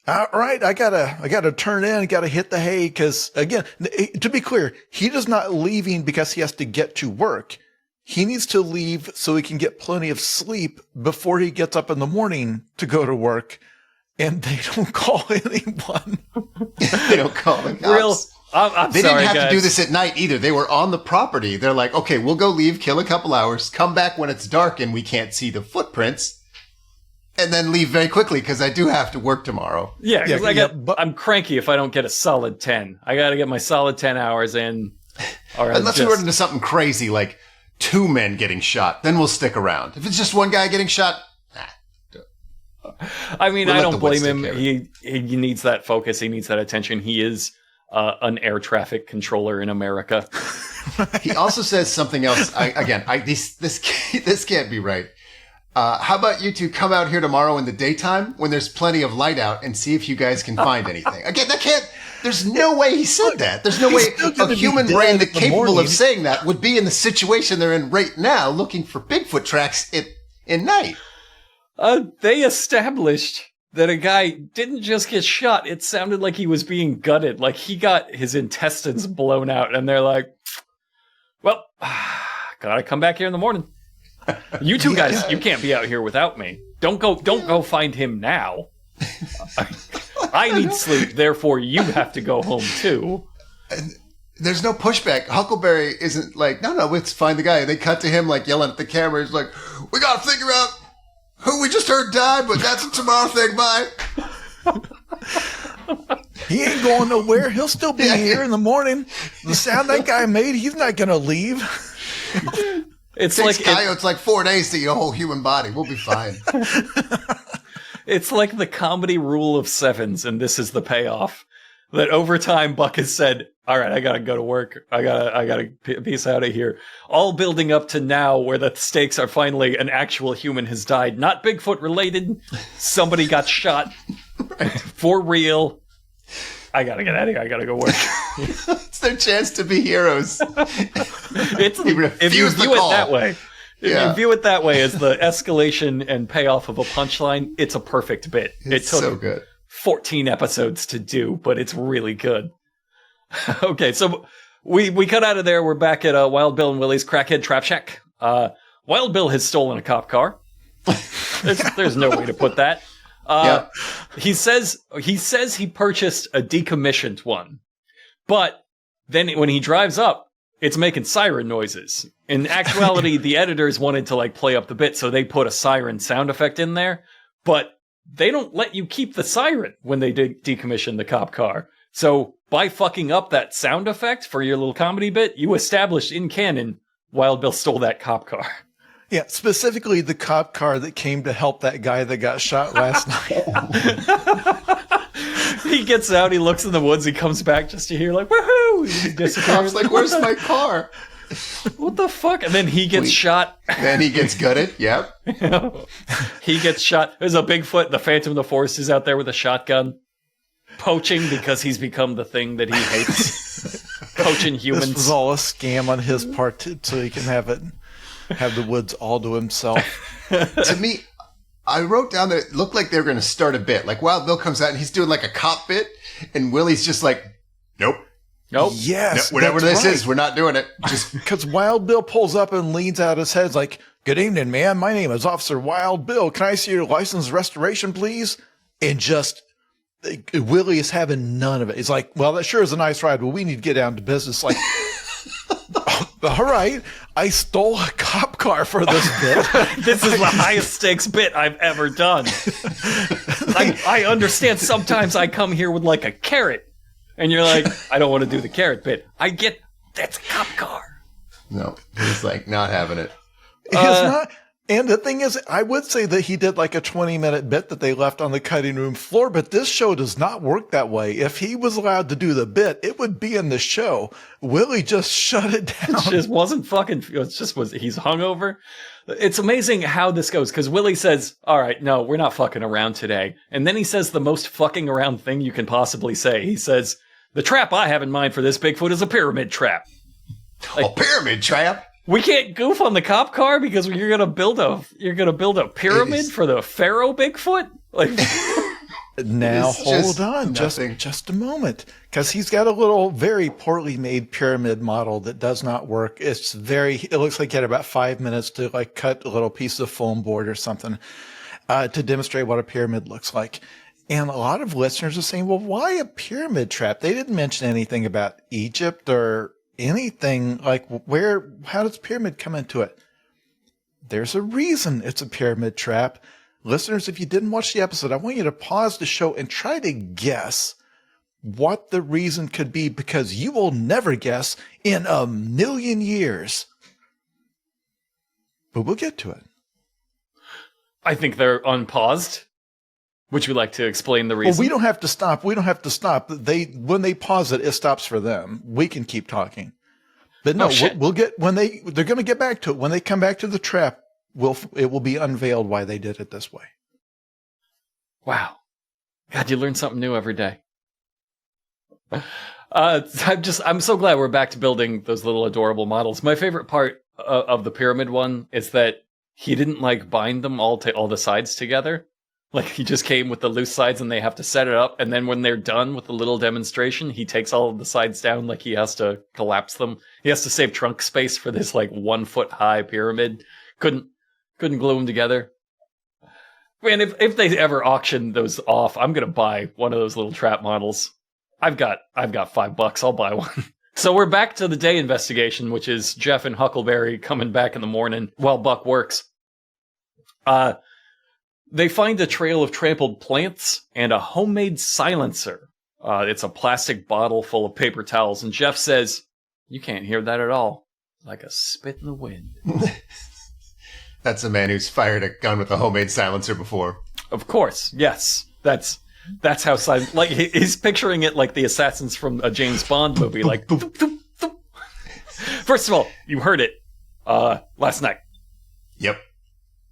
"All right, I gotta turn in, gotta hit the hay," because again, to be clear, he is not leaving because he has to get to work. He needs to leave so he can get plenty of sleep before he gets up in the morning to go to work. And they don't call anyone. They don't call the cops. They didn't have to do this at night either. They were on the property. They're like, "Okay, we'll go leave, kill a couple hours, come back when it's dark and we can't see the footprints, and then leave very quickly because I do have to work tomorrow." Yeah, because I'm cranky if I don't get a solid 10. I got to get my solid 10 hours in. Unless we run into something crazy like 2 men getting shot, then we'll stick around. If it's just one guy getting shot, I mean, I don't blame him. He needs that focus. He needs that attention. He is an air traffic controller in America. He also says something else. This can't be right. How about you two come out here tomorrow in the daytime when there's plenty of light out and see if you guys can find anything? Again, that can't. There's no way he said that. There's no way a human brain that capable of saying that would be in the situation they're in right now, looking for Bigfoot tracks in night. They established that a guy didn't just get shot. It sounded like he was being gutted. Like he got his intestines blown out. And they're like, "Well, gotta come back here in the morning. You two guys, you can't be out here without me. Don't go find him now. I need sleep. Therefore, you have to go home too." And there's no pushback. Huckleberry isn't like, no, let's find the guy. They cut to him like yelling at the camera. He's like, "We gotta figure out who we just heard died, but that's a tomorrow thing, bye." He ain't going nowhere. He'll still be here in the morning. The sound that guy made, he's not going to leave. It's takes coyotes like 4 days to eat a whole human body. We'll be fine. It's like the comedy rule of sevens, and this is the payoff. That over time, Buck has said, "All right, I gotta go to work. I gotta peace out of here." All building up to now, where the stakes are finally an actual human has died, not Bigfoot related. Somebody got shot for real. I gotta get out of here. I gotta go work. It's their chance to be heroes. If you view it that way. If you view it that way as the escalation and payoff of a punchline, it's a perfect bit. It's took so good. 14 episodes to do, but it's really good. Okay, so we cut out of there. We're back at Wild Bill and Willie's Crackhead Trap Shack. Wild Bill has stolen a cop car. There's no way to put that. He says he purchased a decommissioned one, but then when he drives up, it's making siren noises. In actuality, the editors wanted to play up the bit, so they put a siren sound effect in there, but they don't let you keep the siren when they decommission the cop car. So by fucking up that sound effect for your little comedy bit, you established in canon Wild Bill stole that cop car. Yeah, specifically the cop car that came to help that guy that got shot last night. he gets out, he looks in the woods, he comes back just to hear like, woohoo! He disappears. Like, where's my car? What the fuck? And then he gets shot. Then he gets gutted. Yep. He gets shot. There's a Bigfoot. The Phantom of the Forest is out there with a shotgun, poaching because he's become the thing that he hates. Poaching humans. This was all a scam on his part so he can have the woods all to himself. To me, I wrote down that it looked like they were going to start a bit. Like Wild Bill comes out and he's doing like a cop bit, and Willie's just like, nope. Yes. No, whatever this is, we're not doing it. Just because Wild Bill pulls up and leans out his head like, "Good evening, man. My name is Officer Wild Bill. Can I see your license restoration, please?" And just Willie is having none of it. He's like, "Well, that sure is a nice ride, but we need to get down to business." Like, all right, I stole a cop car for this bit. This is the highest stakes bit I've ever done. I understand sometimes I come here with like a carrot. And you're like, I don't want to do the carrot bit. I get, that's a cop car. no, he's like not having it. He's not. And the thing is, I would say that he did like a 20-minute bit that they left on the cutting room floor, but this show does not work that way. If he was allowed to do the bit, it would be in the show. Willie just shut it down. It just wasn't fucking, he's hungover. It's amazing how this goes, because Willie says, all right, no, we're not fucking around today. And then he says the most fucking around thing you can possibly say. He says, the trap I have in mind for this Bigfoot is a pyramid trap. Like, a pyramid trap? We can't goof on the cop car because you're gonna build a pyramid for the Pharaoh Bigfoot? Like now hold on, nothing. just a moment, because he's got a little very poorly made pyramid model that does not work. It looks like he had about 5 minutes to like cut a little piece of foam board or something to demonstrate what a pyramid looks like. And a lot of listeners are saying, well, why a pyramid trap? They didn't mention anything about Egypt or anything like how does pyramid come into it? There's a reason it's a pyramid trap. Listeners, if you didn't watch the episode, I want you to pause the show and try to guess what the reason could be, because you will never guess in a million years. But we'll get to it. I think they're unpaused. Would you like to explain the reason? Well, we don't have to stop. When they pause it, it stops for them. We can keep talking. But no, we'll get they're going to get back to it. When they come back to the trap, it will be unveiled why they did it this way. Wow. God, you learn something new every day. I'm so glad we're back to building those little adorable models. My favorite part of the pyramid one is that he didn't like bind them all the sides together. Like, he just came with the loose sides and they have to set it up. And then when they're done with the little demonstration, he takes all of the sides down like he has to collapse them. He has to save trunk space for this, like, 1 foot high pyramid. Couldn't glue them together. Man, if they ever auction those off, I'm going to buy one of those little trap models. I've got $5. I'll buy one. So we're back to the day investigation, which is Jeff and Huckleberry coming back in the morning while Buck works. They find a trail of trampled plants and a homemade silencer. It's a plastic bottle full of paper towels. And Jeff says, you can't hear that at all. Like a spit in the wind. That's a man who's fired a gun with a homemade silencer before. Of course, yes. That's how silent. Like, he's picturing it like the assassins from a James Bond movie. Like, thoop, thoop, thoop. First of all, you heard it last night. Yep.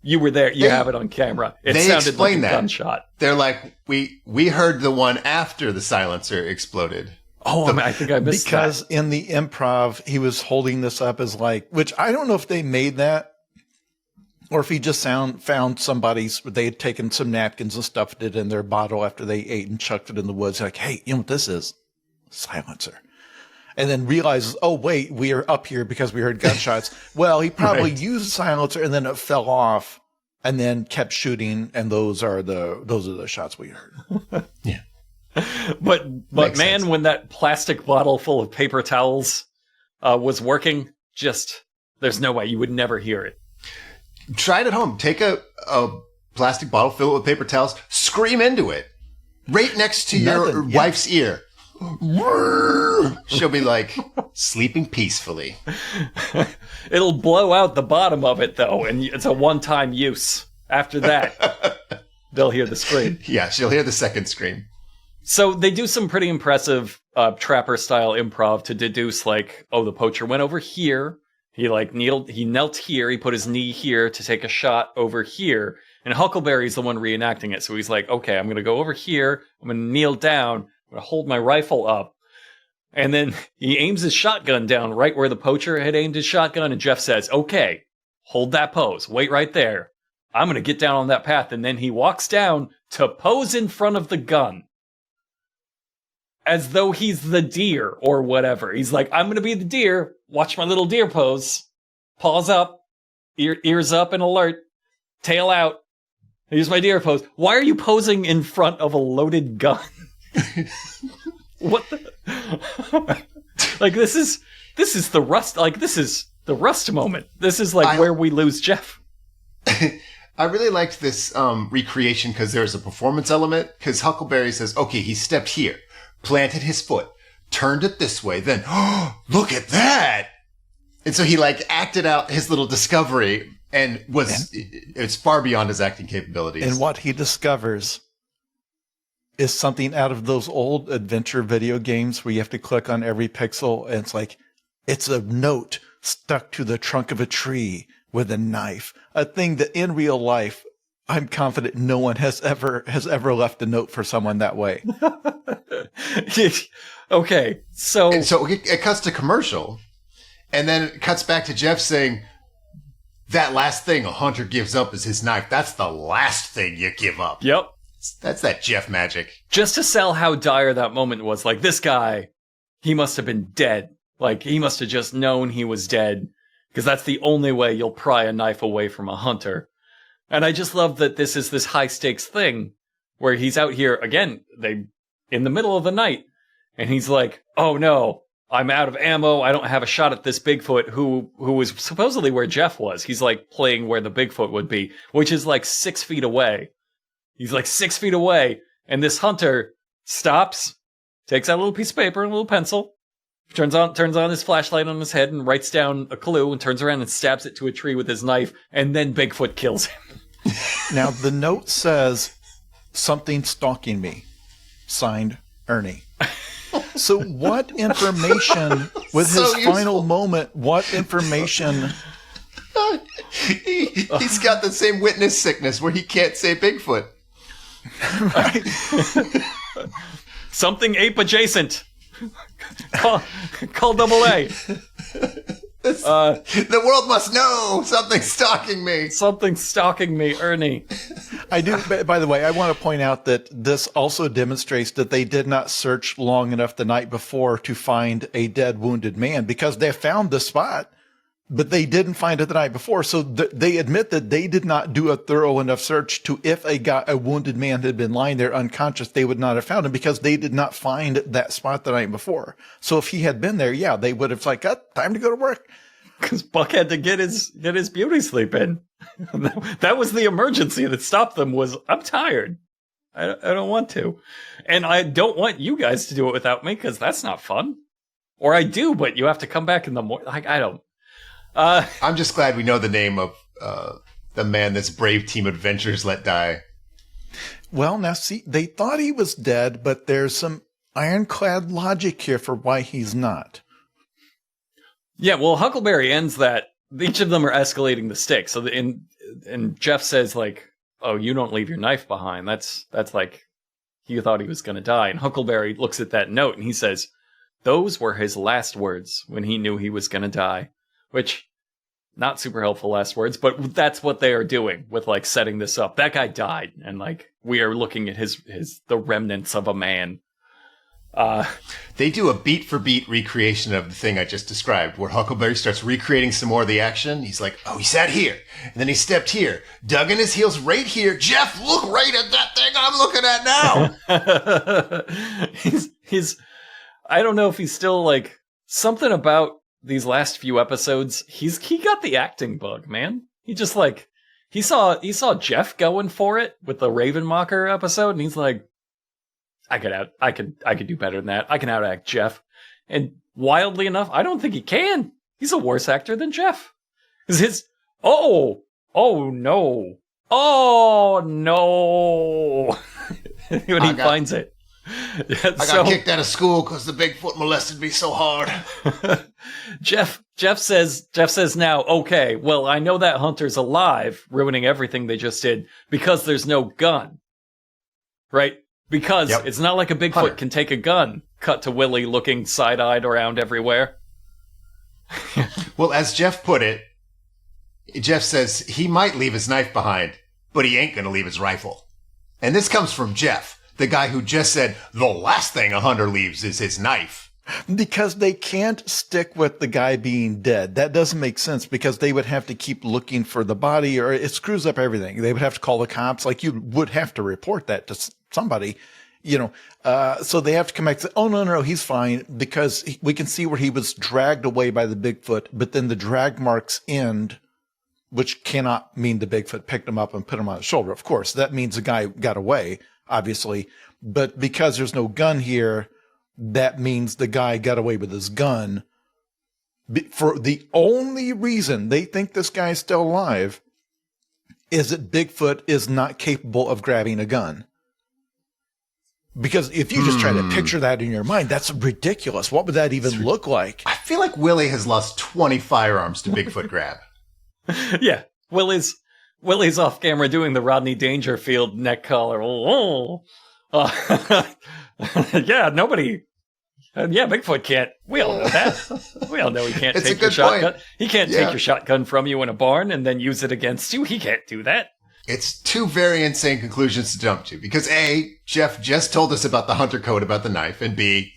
You were there. You have it on camera. It sounded like a gunshot. They're like, we heard the one after the silencer exploded. Oh, I think I missed because that. in the improv, he was holding this up as like, which I don't know if they made that or if he just found they had taken some napkins and stuffed it in their bottle after they ate and chucked it in the woods. Like, hey, you know what this is? Silencer. And then realizes, oh, wait, we are up here because we heard gunshots. Well, he probably used a silencer and then it fell off and then kept shooting. And those are the shots we heard. Yeah. But man, sense. When that plastic bottle full of paper towels was working, there's no way you would never hear it. Try it at home. Take a plastic bottle, fill it with paper towels, scream into it right next to your wife's ear. She'll be like sleeping peacefully. It'll blow out the bottom of it though, and it's a one-time use. After that, they'll hear the scream. Yeah, she'll hear the second scream. So they do some pretty impressive trapper style improv to deduce like, oh, the poacher went over here. He knelt here. He put his knee here to take a shot over here. And Huckleberry's the one reenacting it. So he's like, okay, I'm going to go over here. I'm going to kneel down. I'm going to hold my rifle up. And then he aims his shotgun down right where the poacher had aimed his shotgun. And Jeff says, okay, hold that pose. Wait right there. I'm going to get down on that path. And then he walks down to pose in front of the gun. As though he's the deer or whatever. He's like, I'm going to be the deer. Watch my little deer pose. Paws up. Ears up and alert. Tail out. Here's my deer pose. Why are you posing in front of a loaded gun? What the? Like, this is the Rust. Like, this is the Rust moment. This is like where we lose Jeff. I really liked this recreation because there's a performance element. Because Huckleberry says, okay, he stepped here. Planted his foot, turned it this way, then, oh, look at that! And so he, like, acted out his little discovery and it's far beyond his acting capabilities. And what he discovers is something out of those old adventure video games where you have to click on every pixel and it's like, it's a note stuck to the trunk of a tree with a knife. A thing that in real life, I'm confident no one has ever left a note for someone that way. Okay, so... And so it cuts to commercial, and then it cuts back to Jeff saying, that last thing a hunter gives up is his knife. That's the last thing you give up. Yep. That's that Jeff magic. Just to sell how dire that moment was, like, this guy, he must have been dead. Like, he must have just known he was dead, because that's the only way you'll pry a knife away from a hunter. And I just love that this is this high-stakes thing where he's out here, again, in the middle of the night, and he's like, oh no, I'm out of ammo, I don't have a shot at this Bigfoot, who was supposedly where Jeff was. He's like playing where the Bigfoot would be, which is like 6 feet away. He's like 6 feet away, and this hunter stops, takes out a little piece of paper and a little pencil, turns on his flashlight on his head and writes down a clue and turns around and stabs it to a tree with his knife, and then Bigfoot kills him. Now, the note says, something stalking me. Signed, Ernie. So what information, with So his useful. final moment, what information... He's got the same witness sickness where he can't say Bigfoot. Something ape adjacent. Call double A. The world must know something's stalking me. Something's stalking me, Ernie. I do, by the way, I want to point out that this also demonstrates that they did not search long enough the night before to find a dead, wounded man, because they found the spot, but they didn't find it the night before. So they admit that they did not do a thorough enough search to, if a wounded man had been lying there unconscious, they would not have found him because they did not find that spot the night before. So if he had been there, yeah, they would have like, time to go to work. Because Buck had to get his beauty sleep in. That was the emergency that stopped them. Was I'm tired. I don't want to, and I don't want you guys to do it without me because that's not fun. Or I do, but you have to come back in the morning. Like I don't. I'm just glad we know the name of the man this brave team adventures let die. Well, now see, they thought he was dead, but there's some ironclad logic here for why he's not. Yeah, well, Huckleberry ends that. Each of them are escalating the stakes. So, and Jeff says like, "Oh, you don't leave your knife behind." That's like, he thought he was going to die. And Huckleberry looks at that note and he says, "Those were his last words when he knew he was going to die." Which, not super helpful last words, but that's what they are doing with like setting this up. That guy died, and like we are looking at the remnants of a man. They do a beat for beat recreation of the thing I just described, where Huckleberry starts recreating some more of the action. He's like, oh, he sat here, and then he stepped here, dug in his heels right here. Jeff, look right at that thing I'm looking at now. he's I don't know if he's still like something about these last few episodes. He got the acting bug, man. He just like he saw Jeff going for it with the Ravenmocker episode, and he's like, I could do better than that. I can outact Jeff. And wildly enough, I don't think he can. He's a worse actor than Jeff. Because oh no. When he finds it. Yeah, I got kicked out of school because the Bigfoot molested me so hard. Jeff says now, okay, well, I know that hunter's alive, ruining everything they just did, because there's no gun. Right? Because it's not like a Bigfoot Hunter can take a gun. Cut to Willie looking side-eyed around everywhere. Well, as Jeff put it, Jeff says he might leave his knife behind, but he ain't going to leave his rifle. And this comes from Jeff, the guy who just said the last thing a hunter leaves is his knife. Because they can't stick with the guy being dead. That doesn't make sense because they would have to keep looking for the body or it screws up everything. They would have to call the cops. Like you would have to report that to somebody, so they have to come back and say, oh, no, he's fine because we can see where he was dragged away by the Bigfoot, but then the drag marks end, which cannot mean the Bigfoot picked him up and put him on his shoulder. Of course, that means the guy got away, obviously. But because there's no gun here, that means the guy got away with his gun. For the only reason they think this guy's still alive is that Bigfoot is not capable of grabbing a gun. Because if you just try to picture that in your mind, that's ridiculous. What would that even look like? I feel like Willie has lost 20 firearms to Bigfoot grab. Yeah, Willie's off camera doing the Rodney Dangerfield neck collar. Yeah, nobody. Yeah, Bigfoot can't. We all know that. We all know he can't It's a take your good shotgun. point. He can't take your shotgun from you in a barn and then use it against you. He can't do that. It's two very insane conclusions to jump to because A, Jeff just told us about the hunter code about the knife, and B,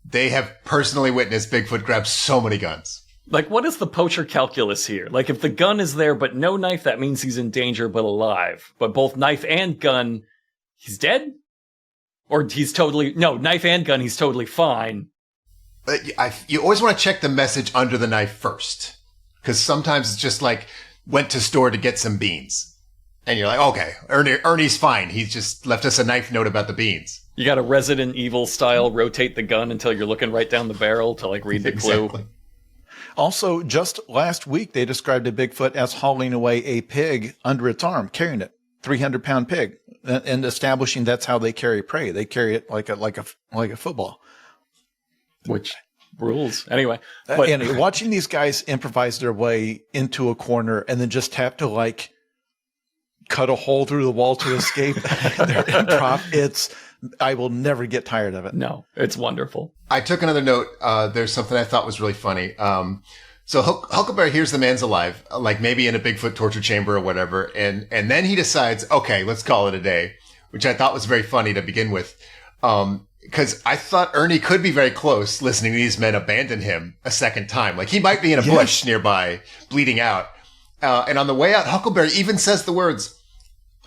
they have personally witnessed Bigfoot grab so many guns. Like, what is the poacher calculus here? Like, if the gun is there but no knife, that means he's in danger but alive. But both knife and gun, he's dead? Or he's totally... No, knife and gun, he's totally fine. You always want to check the message under the knife first. Because sometimes it's just like, went to store to get some beans. And you're like, okay, Ernie's fine. He's just left us a knife note about the beans. You got a Resident Evil style rotate the gun until you're looking right down the barrel to, like, read the clue. Exactly. Also, just last week, they described a Bigfoot as hauling away a pig under its arm, carrying it, 300-pound pig, and establishing that's how they carry prey. They carry it like a football. Which rules. Anyway. And watching these guys improvise their way into a corner and then just have to, like, cut a hole through the wall to escape their improv, I will never get tired of it. No, it's wonderful. I took another note. There's something I thought was really funny. So Huckleberry hears the man's alive, like maybe in a Bigfoot torture chamber or whatever. And then he decides, okay, let's call it a day, which I thought was very funny to begin with. Because I thought Ernie could be very close listening to these men abandon him a second time. Like he might be in a bush nearby, bleeding out. And on the way out, Huckleberry even says the words,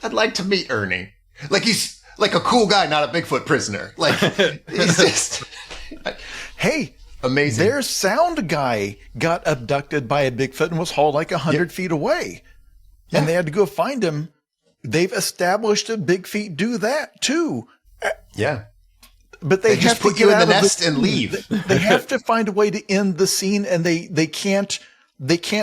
I'd like to meet Ernie. Like he's like a cool guy, not a Bigfoot prisoner. Like he's just... Hey, amazing. Their sound guy got abducted by a Bigfoot and was hauled like 100 feet away. Yeah. And they had to go find him. They've established that Big Feet do that too. Yeah. But they just put you in the nest and leave. They have to find a way to end the scene, and they can't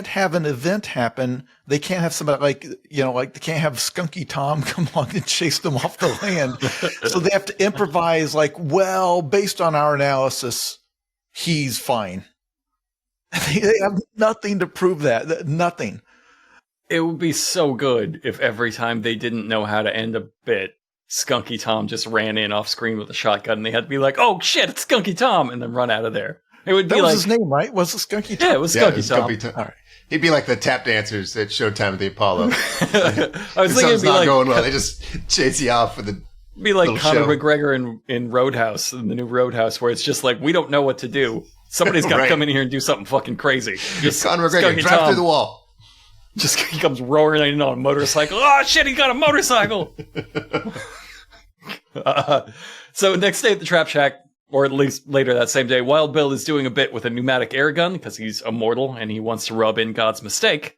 have an event happen. They can't have somebody like they can't have Skunky Tom come along and chase them off the land. So they have to improvise like, well, based on our analysis, he's fine. They have nothing to prove that. Nothing. It would be so good if every time they didn't know how to end a bit, Skunky Tom just ran in off screen with a shotgun and they had to be like, oh shit, it's Skunky Tom, and then run out of there. It would be that was like his name, right? Was it Skunky Tom? Yeah, it was Skunky Tom. All right. He'd be like the tap dancers at Showtime at the Apollo. I was thinking something's it'd be not like going well. They just chase you off with the be like little Conor show. McGregor in Roadhouse, in the new Roadhouse, where it's just like, we don't know what to do. Somebody's got to Right. come in here and do something fucking crazy. Just Conor McGregor, Skunky drive Tom. through the wall. Just he comes roaring in on a motorcycle. Oh shit, he got a motorcycle. So next day at the Trap Shack, or at least later that same day, Wild Bill is doing a bit with a pneumatic air gun because he's immortal and he wants to rub in God's mistake.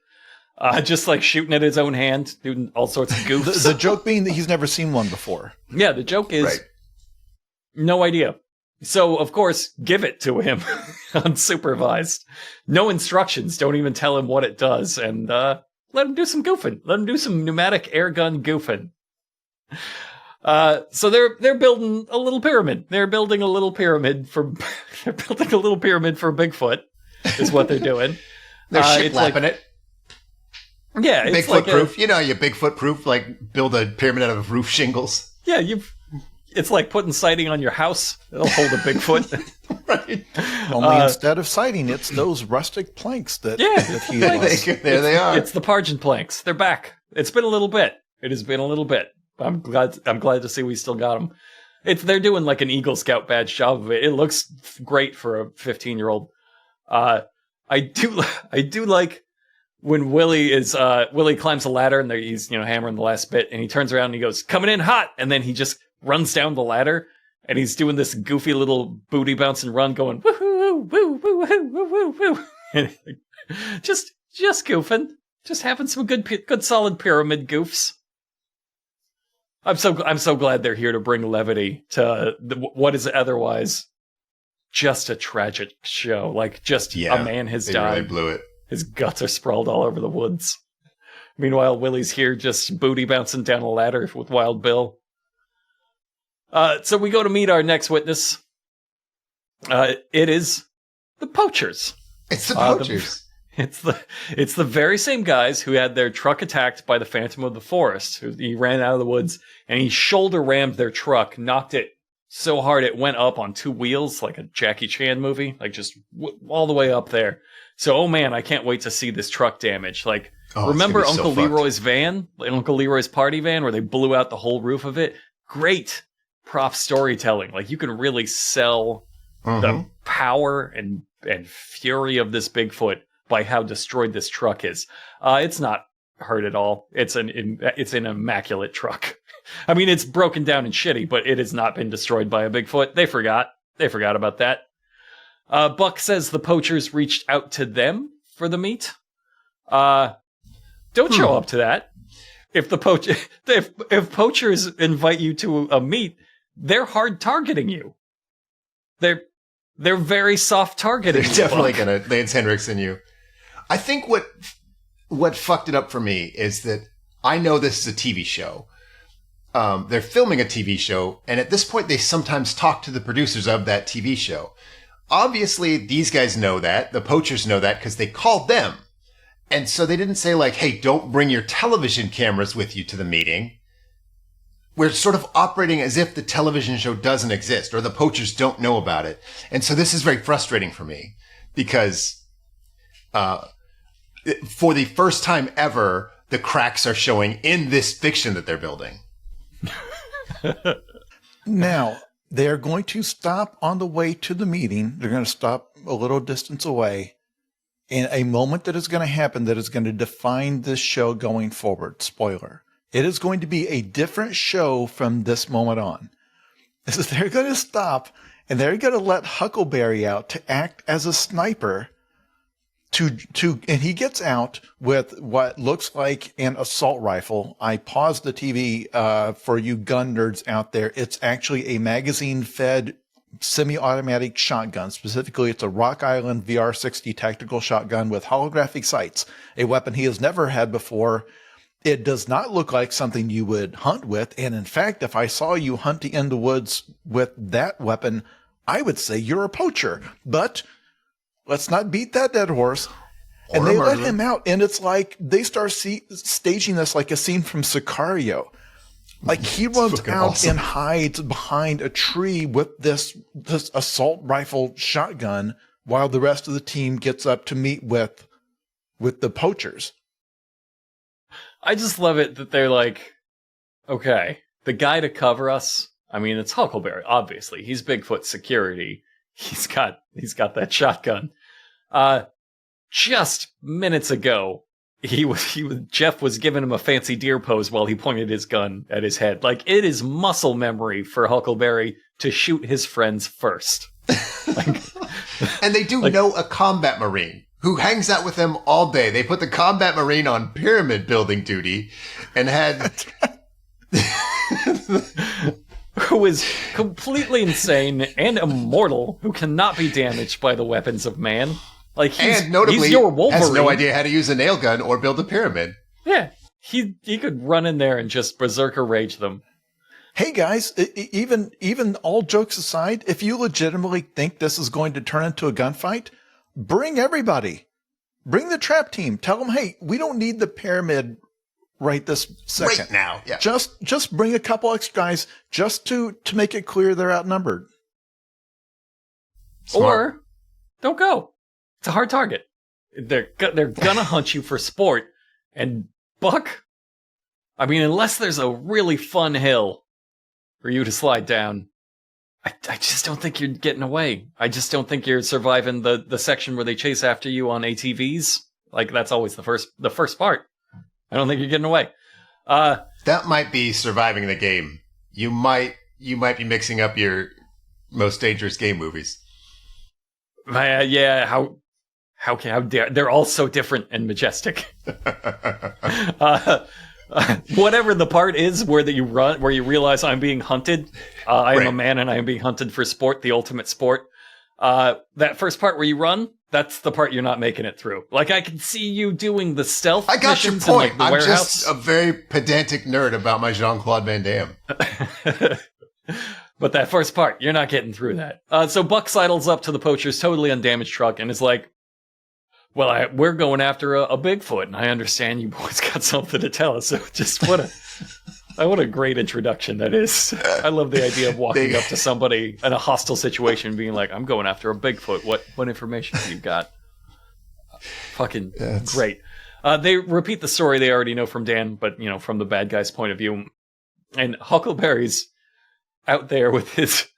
Just like shooting at his own hand, doing all sorts of goofs. The joke being that he's never seen one before. Yeah, the joke is Right. no idea. So, of course, give it to him unsupervised. No instructions. Don't even tell him what it does. And let him do some goofing. Let him do some pneumatic air gun goofing. So they're building a little pyramid. They're building a little pyramid for Bigfoot. Is what they're doing. They're shiplapping it. Yeah, it's Bigfoot proof. You Bigfoot proof. Like build a pyramid out of roof shingles. Yeah, it's like putting siding on your house. It'll hold a Bigfoot. Right. Only instead of siding, it's those rustic planks that he loves. There they are. It's the Pargent planks. They're back. It's been a little bit. It has been a little bit. I'm glad to see we still got them. They're doing like an Eagle Scout badge job of it. It looks great for a 15-year-old. I do like when Willie climbs a ladder and he's hammering the last bit, and he turns around and he goes, "Coming in hot," and then he just runs down the ladder and he's doing this goofy little booty bouncing run, going woohoo, woo, woo, woo, woo, woo, woo, and just goofing, just having some good solid pyramid goofs. I'm so glad they're here to bring levity to what is otherwise just a tragic show. Like, a man has died. Really blew it. His guts are sprawled all over the woods. Meanwhile, Willie's here just booty bouncing down a ladder with Wild Bill. So we go to meet our next witness. It is the poachers. It's the poachers. It's the very same guys who had their truck attacked by the Phantom of the Forest. He ran out of the woods and he shoulder rammed their truck, knocked it so hard it went up on two wheels like a Jackie Chan movie, like just all the way up there. So, oh man, I can't wait to see this truck damage. Like, remember Uncle Leroy's van, Uncle Leroy's party van, where they blew out the whole roof of it? Great prop storytelling. Like, you can really sell the power and fury of this Bigfoot by how destroyed this truck is. It's not hurt at all. It's an immaculate truck. I mean, it's broken down and shitty, but it has not been destroyed by a Bigfoot. They forgot about that. Buck says the poachers reached out to them for the meet. Don't show up to that. If poachers invite you to a meet, they're hard targeting you. They're very soft targeting. They're definitely gonna Lance Henriksen you. I think what fucked it up for me is that I know this is a TV show. They're filming a TV show, and at this point, they sometimes talk to the producers of that TV show. Obviously, these guys know that. The poachers know that because they called them. And so they didn't say like, hey, don't bring your television cameras with you to the meeting. We're sort of operating as if the television show doesn't exist or the poachers don't know about it. And so this is very frustrating for me because for the first time ever, the cracks are showing in this fiction that they're building. Now, they're going to stop on the way to the meeting. They're going to stop a little distance away. And a moment that is going to happen that is going to define this show going forward. Spoiler. It is going to be a different show from this moment on. So they're going to stop and they're going to let Huckleberry out to act as a sniper. And he gets out with what looks like an assault rifle. I paused the TV for you gun nerds out there. It's actually a magazine-fed semi-automatic shotgun. Specifically, it's a Rock Island VR-60 tactical shotgun with holographic sights, a weapon he has never had before. It does not look like something you would hunt with. And in fact, if I saw you hunting in the woods with that weapon, I would say you're a poacher. But let's not beat that dead horse. And they let him out, and it's like they start staging this like a scene from Sicario. Like he runs out and hides behind a tree with this assault rifle shotgun while the rest of the team gets up to meet with the poachers. I just love it that they're like, okay, the guy to cover us. I mean, it's Huckleberry, obviously. He's Bigfoot security. He's got that shotgun. Just minutes ago, Jeff was giving him a fancy deer pose while he pointed his gun at his head. Like, it is muscle memory for Huckleberry to shoot his friends first. And they do know a combat marine who hangs out with them all day. They put the combat marine on pyramid building duty and had who is completely insane and immortal, who cannot be damaged by the weapons of man. Like and notably, he's your Wolverine. Has no idea how to use a nail gun or build a pyramid. Yeah, he could run in there and just berserker rage them. hey guys, even all jokes aside, if you legitimately think this is going to turn into a gunfight, bring everybody. Bring the trap team. Tell them, hey, we don't need the pyramid right this second. Right now, yeah. Just bring a couple extra guys just to make it clear they're outnumbered. Smart. Or don't go. It's a hard target. They're gonna hunt you for sport. And Buck, I mean, unless there's a really fun hill for you to slide down, I just don't think you're getting away. I just don't think you're surviving the section where they chase after you on ATVs. Like, that's always the first part. I don't think you're getting away. That might be surviving the game. You might be mixing up your most dangerous game movies. Yeah, how dare, they're all so different and majestic. Whatever the part is where you realize I'm being hunted. I am a man and I am being hunted for sport, the ultimate sport. That first part where you run, that's the part you're not making it through. Like, I can see you doing the stealth. I got your missions point. in, like, the I'm warehouse. just a very pedantic nerd about my Jean-Claude Van Damme. But that first part, you're not getting through that. So Buck sidles up to the poacher's totally undamaged truck and is like, well, we're going after a Bigfoot, and I understand you boys got something to tell us. So just what a great introduction that is. I love the idea of walking up to somebody in a hostile situation being like, I'm going after a Bigfoot. What information have you got? Fucking great. They repeat the story they already know from Dan, but, you know, from the bad guy's point of view. And Huckleberry's out there with his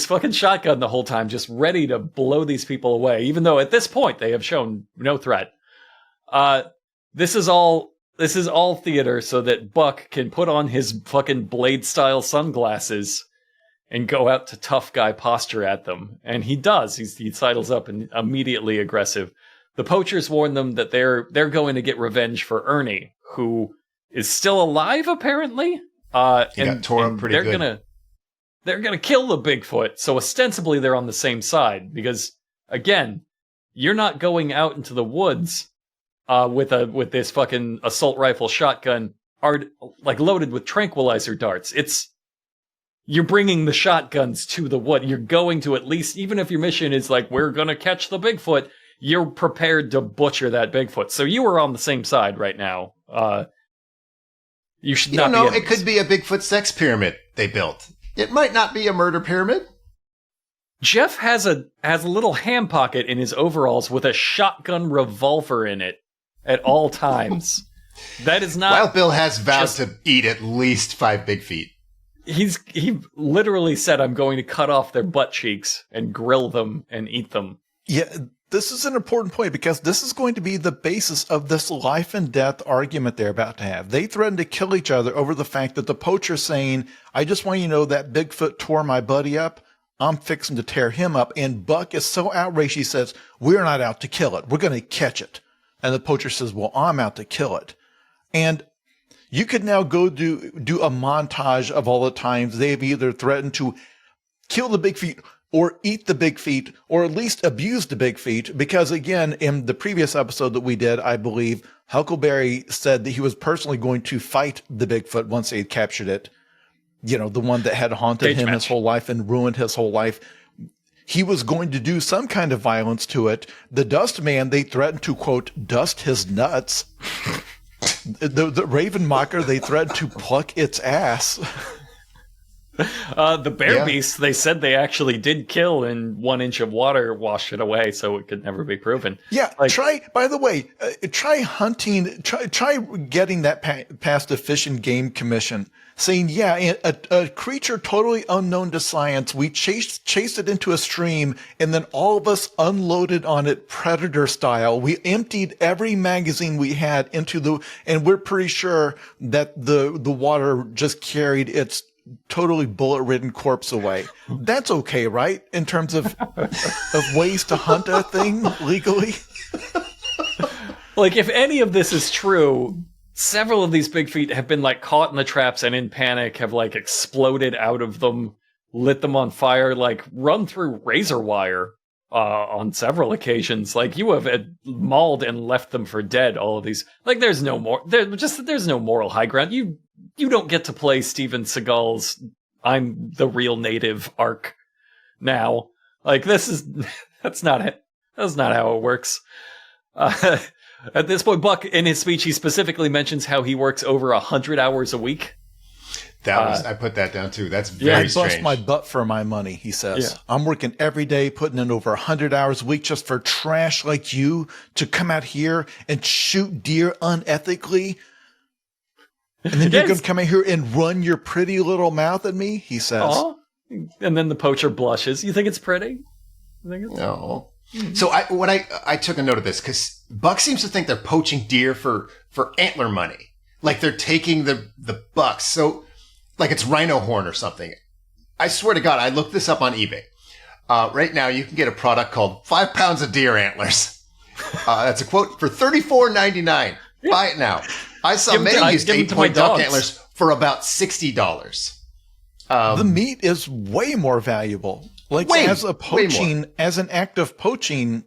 fucking shotgun the whole time, just ready to blow these people away, even though at this point they have shown no threat. This is all theater so that Buck can put on his fucking Blade-style sunglasses and go out to tough guy posture at them. And he does. He sidles up and immediately aggressive. The poachers warn them that they're going to get revenge for Ernie, who is still alive, apparently. He got tore up pretty good. They're gonna kill the Bigfoot, so ostensibly they're on the same side, because, again, you're not going out into the woods with this fucking assault rifle shotgun loaded with tranquilizer darts. You're bringing the shotguns to the wood. You're going to, at least, even if your mission is like, we're gonna catch the Bigfoot, you're prepared to butcher that Bigfoot. So you are on the same side right now. You should not be enemies. It could be a Bigfoot sex pyramid they built. It might not be a murder pyramid. Jeff has a little ham pocket in his overalls with a shotgun revolver in it at all times. That is not... Wild Bill has vowed to eat at least 5 big feet. He literally said, I'm going to cut off their butt cheeks and grill them and eat them. Yeah, this is an important point because this is going to be the basis of this life and death argument they're about to have. They threaten to kill each other over the fact that the poacher's saying, I just want you to know that Bigfoot tore my buddy up. I'm fixing to tear him up. And Buck is so outraged, he says, we're not out to kill it. We're going to catch it. And the poacher says, well, I'm out to kill it. And you could now go do a montage of all the times they've either threatened to kill the big feet or eat the big feet, or at least abuse the big feet. Because again, in the previous episode that we did, I believe, Huckleberry said that he was personally going to fight the Bigfoot once they had captured it. You know, the one that had haunted him his whole life and ruined his whole life. He was going to do some kind of violence to it. The Dust Man, they threatened to, quote, dust his nuts. The Raven Mocker, they threatened to pluck its ass. The bear beast, they said they actually did kill, and 1 inch of water washed it away, so it could never be proven. Yeah, try hunting, try getting that past the Fish and Game Commission, saying, a creature totally unknown to science, we chased it into a stream, and then all of us unloaded on it Predator style. We emptied every magazine we had and we're pretty sure that the water just carried its totally bullet-ridden corpse away. That's okay, right? In terms of ways to hunt a thing legally? Like, if any of this is true, several of these big feet have been, like, caught in the traps and in panic have, like, exploded out of them, lit them on fire, like, run through razor wire on several occasions. Like, you have mauled and left them for dead, all of these. Like, there's no moral high ground. you don't get to play Steven Seagal's I'm the real native arc now. Like, that's not how it works. At this point, Buck, in his speech, he specifically mentions how he works over 100 hours a week. I put that down too. That's very strange. I bust my butt for my money, he says. Yeah. I'm working every day, putting in over 100 hours a week just for trash like you to come out here and shoot deer unethically. And then you're going to come out here and run your pretty little mouth at me, he says. Aw. And then the poacher blushes. You think it's pretty? No. So I took a note of this because Buck seems to think they're poaching deer for antler money. Like they're taking the bucks. So like it's rhino horn or something. I swear to God, I looked this up on eBay. Right now you can get a product called 5 pounds of deer antlers. That's a quote for $34.99. Yeah. Buy it now. I saw many used 8-point duck antlers for about $60. The meat is way more valuable. Like as an act of poaching,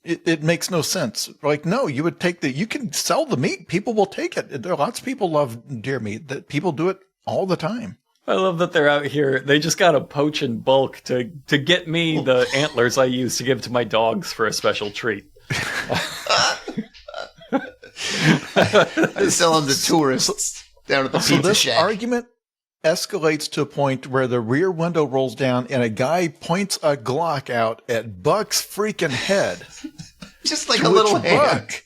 it makes no sense. Like, no, you would you can sell the meat. People will take it. There are lots of people love deer meat. That people do it all the time. I love that they're out here. They just got to poach in bulk to get me the antlers I use to give to my dogs for a special treat. I sell them to tourists down at the pizza shack. This argument escalates to a point where the rear window rolls down and a guy points a Glock out at Buck's freaking head. Just like a little hand.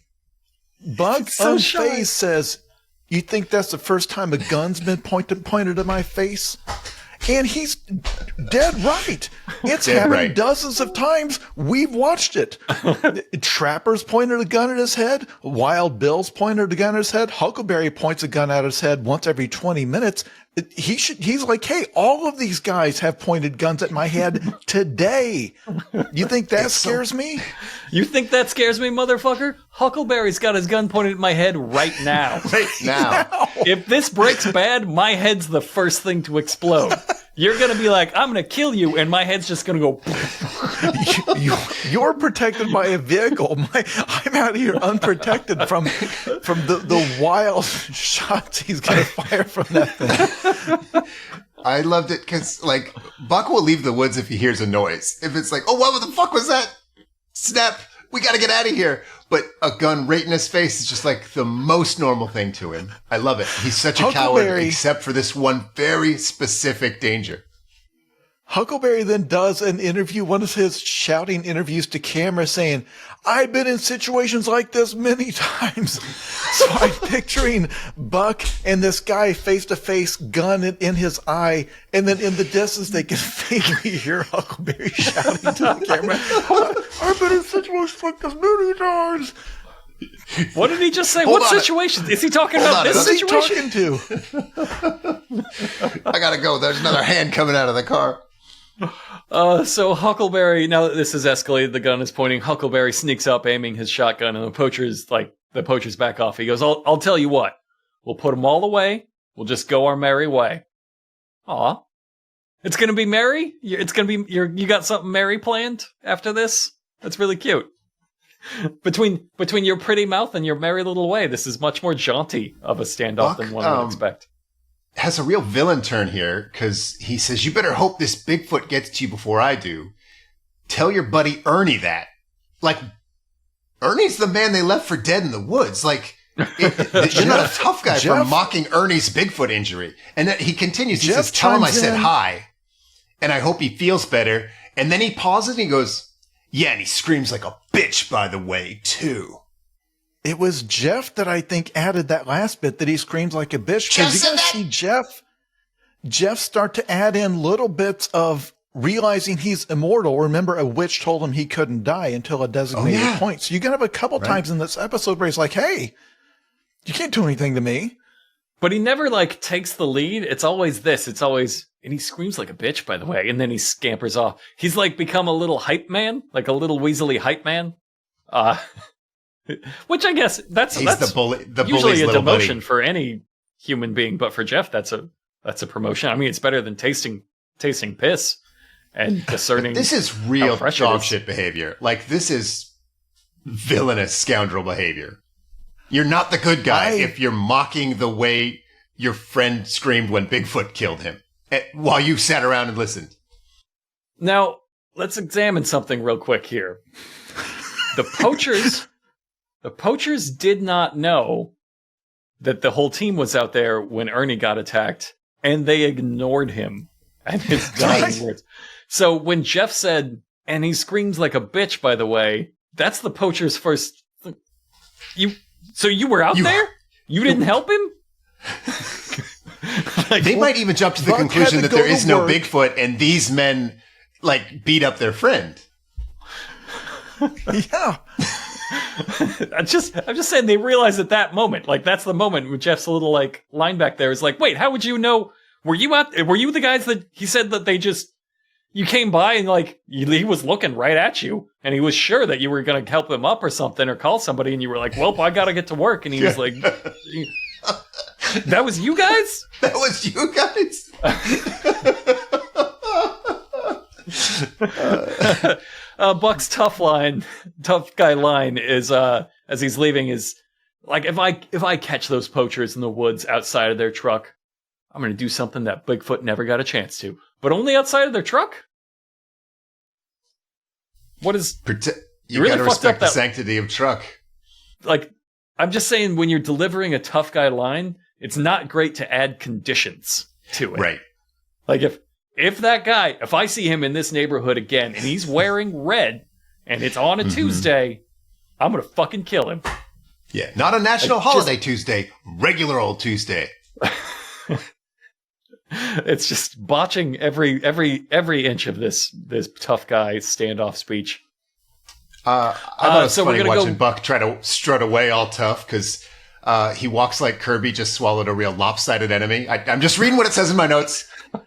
Buck unfazed says, "You think that's the first time a gun's been pointed at my face?" And he's dead right. It's happened dozens of times. We've watched it. Trappers pointed a gun at his head. Wild Bill's pointed a gun at his head. Huckleberry points a gun at his head once every 20 minutes. He's like, hey, all of these guys have pointed guns at my head today. You think that scares me? You think that scares me, motherfucker? Huckleberry's got his gun pointed at my head right now. Right now. If this breaks bad, my head's the first thing to explode. You're going to be like, I'm going to kill you, and my head's just going to go... You're protected by a vehicle. I'm out here unprotected from the wild shots he's going to fire from that thing. I loved it because, like, Buck will leave the woods if he hears a noise. If it's like, oh, what the fuck was that? Snap, we got to get out of here. But a gun right in his face is just like the most normal thing to him. I love it. He's such a coward, except for this one very specific danger. Huckleberry then does an interview, one of his shouting interviews to camera saying, I've been in situations like this many times. So I'm picturing Buck and this guy face to face, gun in his eye. And then in the distance, they can faintly hear Huckleberry shouting to the camera, I've been in situations like this many times. What did he just say? What situation? Is he talking about this situation? What's he talking to? I gotta go. There's another hand coming out of the car. So Huckleberry, now that this has escalated, the gun is pointing. Huckleberry sneaks up, aiming his shotgun, and the poacher's back off. He goes, I'll tell you what. We'll put them all away. We'll just go our merry way. Aw. It's gonna be merry? It's gonna be, you got something merry planned after this? That's really cute. Between your pretty mouth and your merry little way, this is much more jaunty of a standoff than one would expect. Has a real villain turn here because he says, you better hope this Bigfoot gets to you before I do. Tell your buddy Ernie that. Like, Ernie's the man they left for dead in the woods. Like, you're not a tough guy for mocking Ernie's Bigfoot injury. And then he continues. He says, tell him I said hi. And I hope he feels better. And then he pauses and he goes, yeah, and he screams like a bitch, by the way, too. It was Jeff that I think added that last bit that he screams like a bitch. Because you gotta see Jeff start to add in little bits of realizing he's immortal. Remember, a witch told him he couldn't die until a designated point. So you got to have a couple times in this episode where he's like, hey, you can't do anything to me. But he never takes the lead. It's always this. It's always, and he screams like a bitch, by the way, and then he scampers off. He's become a little hype man, like a little weaselly hype man. Which I guess that's the bully, usually a demotion buddy for any human being, but for Jeff, that's a promotion. I mean, it's better than tasting piss and discerning. This is real dog shit behavior. Like, this is villainous scoundrel behavior. You're not the good guy if you're mocking the way your friend screamed when Bigfoot killed him while you sat around and listened. Now, let's examine something real quick here. The poachers did not know that the whole team was out there when Ernie got attacked, and they ignored him and his dying words. So when Jeff said, and he screams like a bitch, by the way, that's the poacher's first... So you were out there? You didn't help him? They might even jump to the conclusion that there is no Bigfoot, and these men, beat up their friend. Yeah. I'm just saying they realized at that moment, that's the moment when Jeff's little, line back there is wait, how would you know? Were you the guys that he said that they just... You came by and he was looking right at you, and he was sure that you were going to help him up or something or call somebody, and you were like, well, I got to get to work. And he was like, that was you guys? That was you guys? Buck's tough guy line is, as he's leaving is if I catch those poachers in the woods outside of their truck, I'm going to do something that Bigfoot never got a chance to. But only outside of their truck? What is... You really gotta respect the sanctity of truck. I'm just saying, when you're delivering a tough guy line, it's not great to add conditions to it. Right. If that guy, if I see him in this neighborhood again, and he's wearing red, and it's on a Tuesday, I'm going to fucking kill him. Yeah, not a national holiday Tuesday, regular old Tuesday. It's just botching every inch of this tough guy standoff speech. I thought it was funny watching Buck try to strut away all tough because he walks like Kirby just swallowed a real lopsided enemy. I'm just reading what it says in my notes. We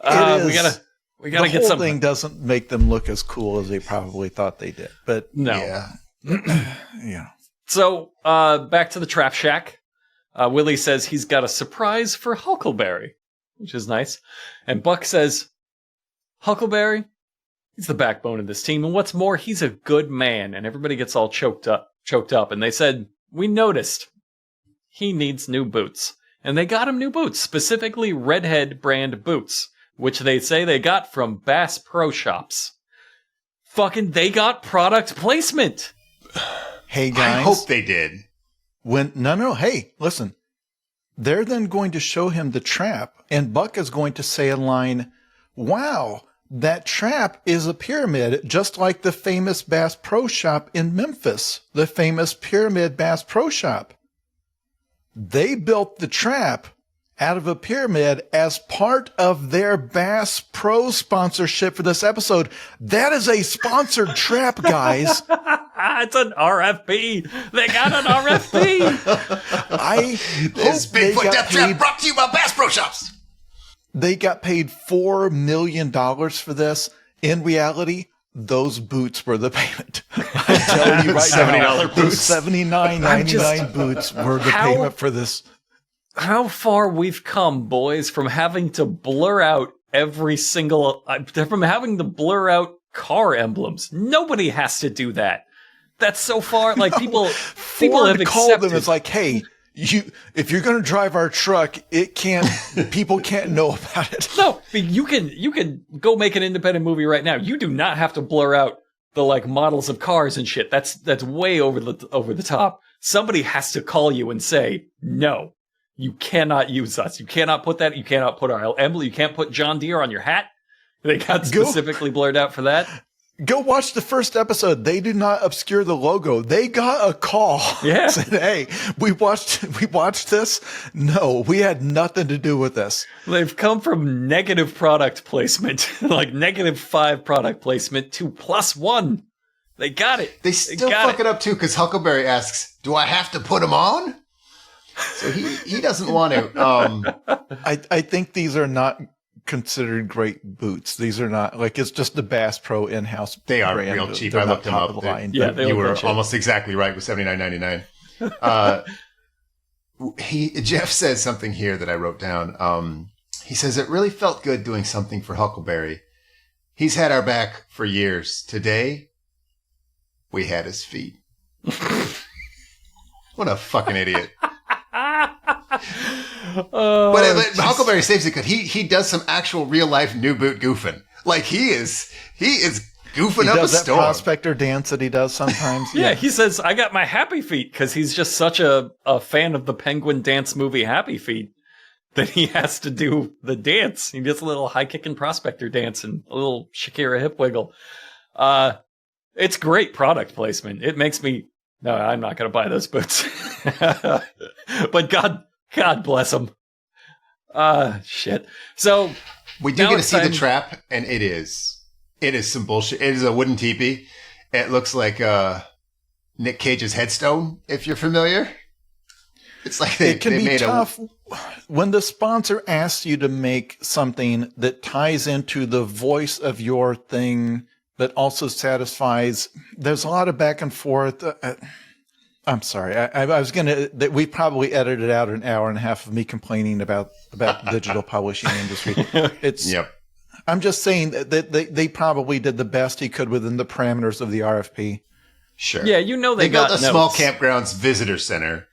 gotta get something. The whole thing doesn't make them look as cool as they probably thought they did, but no. Yeah. Yeah. So back to the trap shack. Willie says he's got a surprise for Huckleberry, which is nice. And Buck says, Huckleberry, he's the backbone of this team. And what's more, he's a good man. And everybody gets all choked up. And they said, we noticed he needs new boots. And they got him new boots, specifically Redhead brand boots, which they say they got from Bass Pro Shops. Fucking, they got product placement. Hey, guys. I hope they did. Hey, listen. They're then going to show him the trap, and Buck is going to say a line, wow, that trap is a pyramid, just like the famous Bass Pro Shop in Memphis, the famous Pyramid Bass Pro Shop. They built the trap out of a pyramid as part of their Bass Pro sponsorship for this episode. That is a sponsored trap, guys. It's an RFP. They got an RFP. This Bigfoot Death Trap brought to you by Bass Pro Shops. They got paid $4 million for this. In reality, those boots were the payment. I'm telling you right now, $70 boots. Those $79.99 boots were the payment for this. How far we've come, boys, from having to blur out car emblems. Nobody has to do that. That's so far, people have accepted. Called them. It's like, hey, if you're going to drive our truck, people can't know about it. No, you can go make an independent movie right now. You do not have to blur out the models of cars and shit. That's way over the top. Somebody has to call you and say, no, you cannot use us. You cannot put that. You cannot put our emblem. You can't put John Deere on your hat. They got specifically blurred out for that. Go watch the first episode. They do not obscure the logo. They got a call. Yeah. Said, hey, we watched this. No, we had nothing to do with this. They've come from negative product placement, -5 product placement to +1. They got it. They still fuck it up too, because Huckleberry asks, do I have to put them on? So he doesn't want to. I think these are not considered great boots. These are not it's just the Bass Pro in-house. They are brand. real cheap. They're I looked them up. You were almost exactly right with $79.99. Jeff says something here that I wrote down. He says it really felt good doing something for Huckleberry. He's had our back for years. Today, we had his feet. What a fucking idiot. Oh, But Huckleberry saves it because he does some actual real life new boot goofing. Like he is goofing He up a does that storm. prospector dance that he does sometimes. yeah, he says, I got my Happy Feet, because he's just such a fan of the Penguin dance movie Happy Feet that he has to do the dance. He does a little high-kicking prospector dance and a little Shakira hip wiggle. It's great product placement. It makes me... No, I'm not going to buy those boots. But God bless them. Shit. So... We do get to see the trap, and it is some bullshit. It is a wooden teepee. It looks like Nick Cage's headstone, if you're familiar. It's like it can be tough when the sponsor asks you to make something that ties into the voice of your thing, but also satisfies. There's a lot of back and forth. I'm sorry. I was that we probably edited out an hour and a half of me complaining about the digital publishing industry. It's. Yep. I'm just saying that they probably did the best he could within the parameters of the RFP. Sure. Yeah, they built got a small campgrounds visitor center.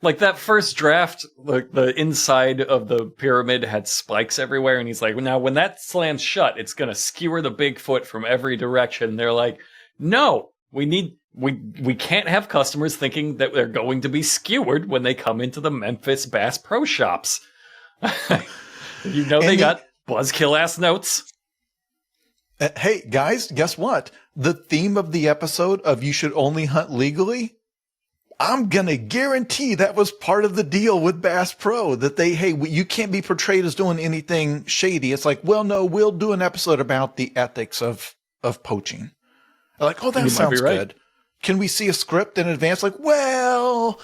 Like that first draft, like the inside of the pyramid had spikes everywhere, and he's like, now when that slams shut, it's gonna skewer the Bigfoot from every direction. And they're like, no, we can't have customers thinking that they're going to be skewered when they come into the Memphis Bass Pro Shops. They got buzzkill ass notes. Hey guys, guess what? The theme of the episode of You Should Only Hunt Legally, I'm going to guarantee that was part of the deal with Bass Pro, that you can't be portrayed as doing anything shady. It's like, well, no, we'll do an episode about the ethics of poaching. Like, oh, that sounds good. Can we see a script in advance? Like, well,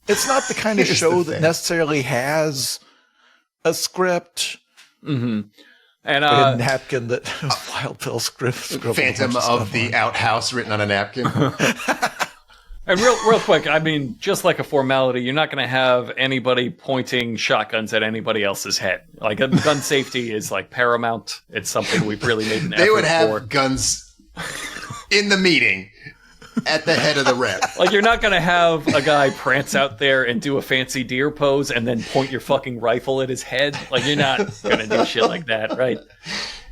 it's not the kind of show that necessarily has a script. Mm-hmm. And a napkin that Wild Bill script. Phantom of the Outhouse written on a napkin. And real quick, I mean, just like a formality, you're not going to have anybody pointing shotguns at anybody else's head. Like, gun safety is like paramount. It's something we've really made an effort for. They would have guns in the meeting at the head of the rep. Like, you're not going to have a guy prance out there and do a fancy deer pose and then point your fucking rifle at his head. Like, you're not going to do shit like that, right?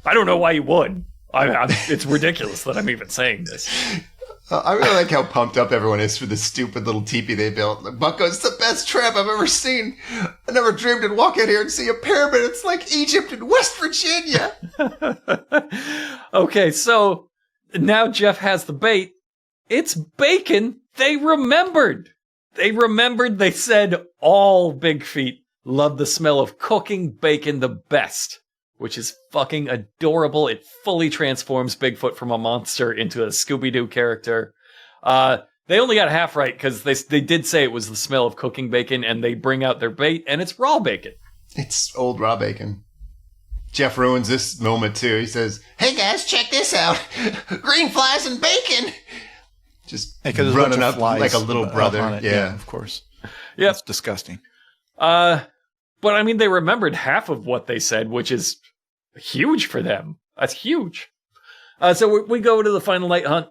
I don't know why you would. It's ridiculous that I'm even saying this. I really like how pumped up everyone is for this stupid little teepee they built. Bucko, it's the best trap I've ever seen. I never dreamed I'd walk out here and see a pyramid. It's like Egypt and West Virginia. Okay, so now Jeff has the bait. It's bacon. They remembered. They said all Big Feet love the smell of cooking bacon the best, which is fucking adorable. It fully transforms Bigfoot from a monster into a Scooby-Doo character. They only got half right because they did say it was the smell of cooking bacon, and they bring out their bait, and it's raw bacon. It's old raw bacon. Jeff ruins this moment, too. He says, hey, guys, check this out. Green flies and bacon. Just running up like a little brother. Yeah, of course. Yeah, it's disgusting. But I mean, they remembered half of what they said, which is huge for them. That's huge. So we go to the final night hunt,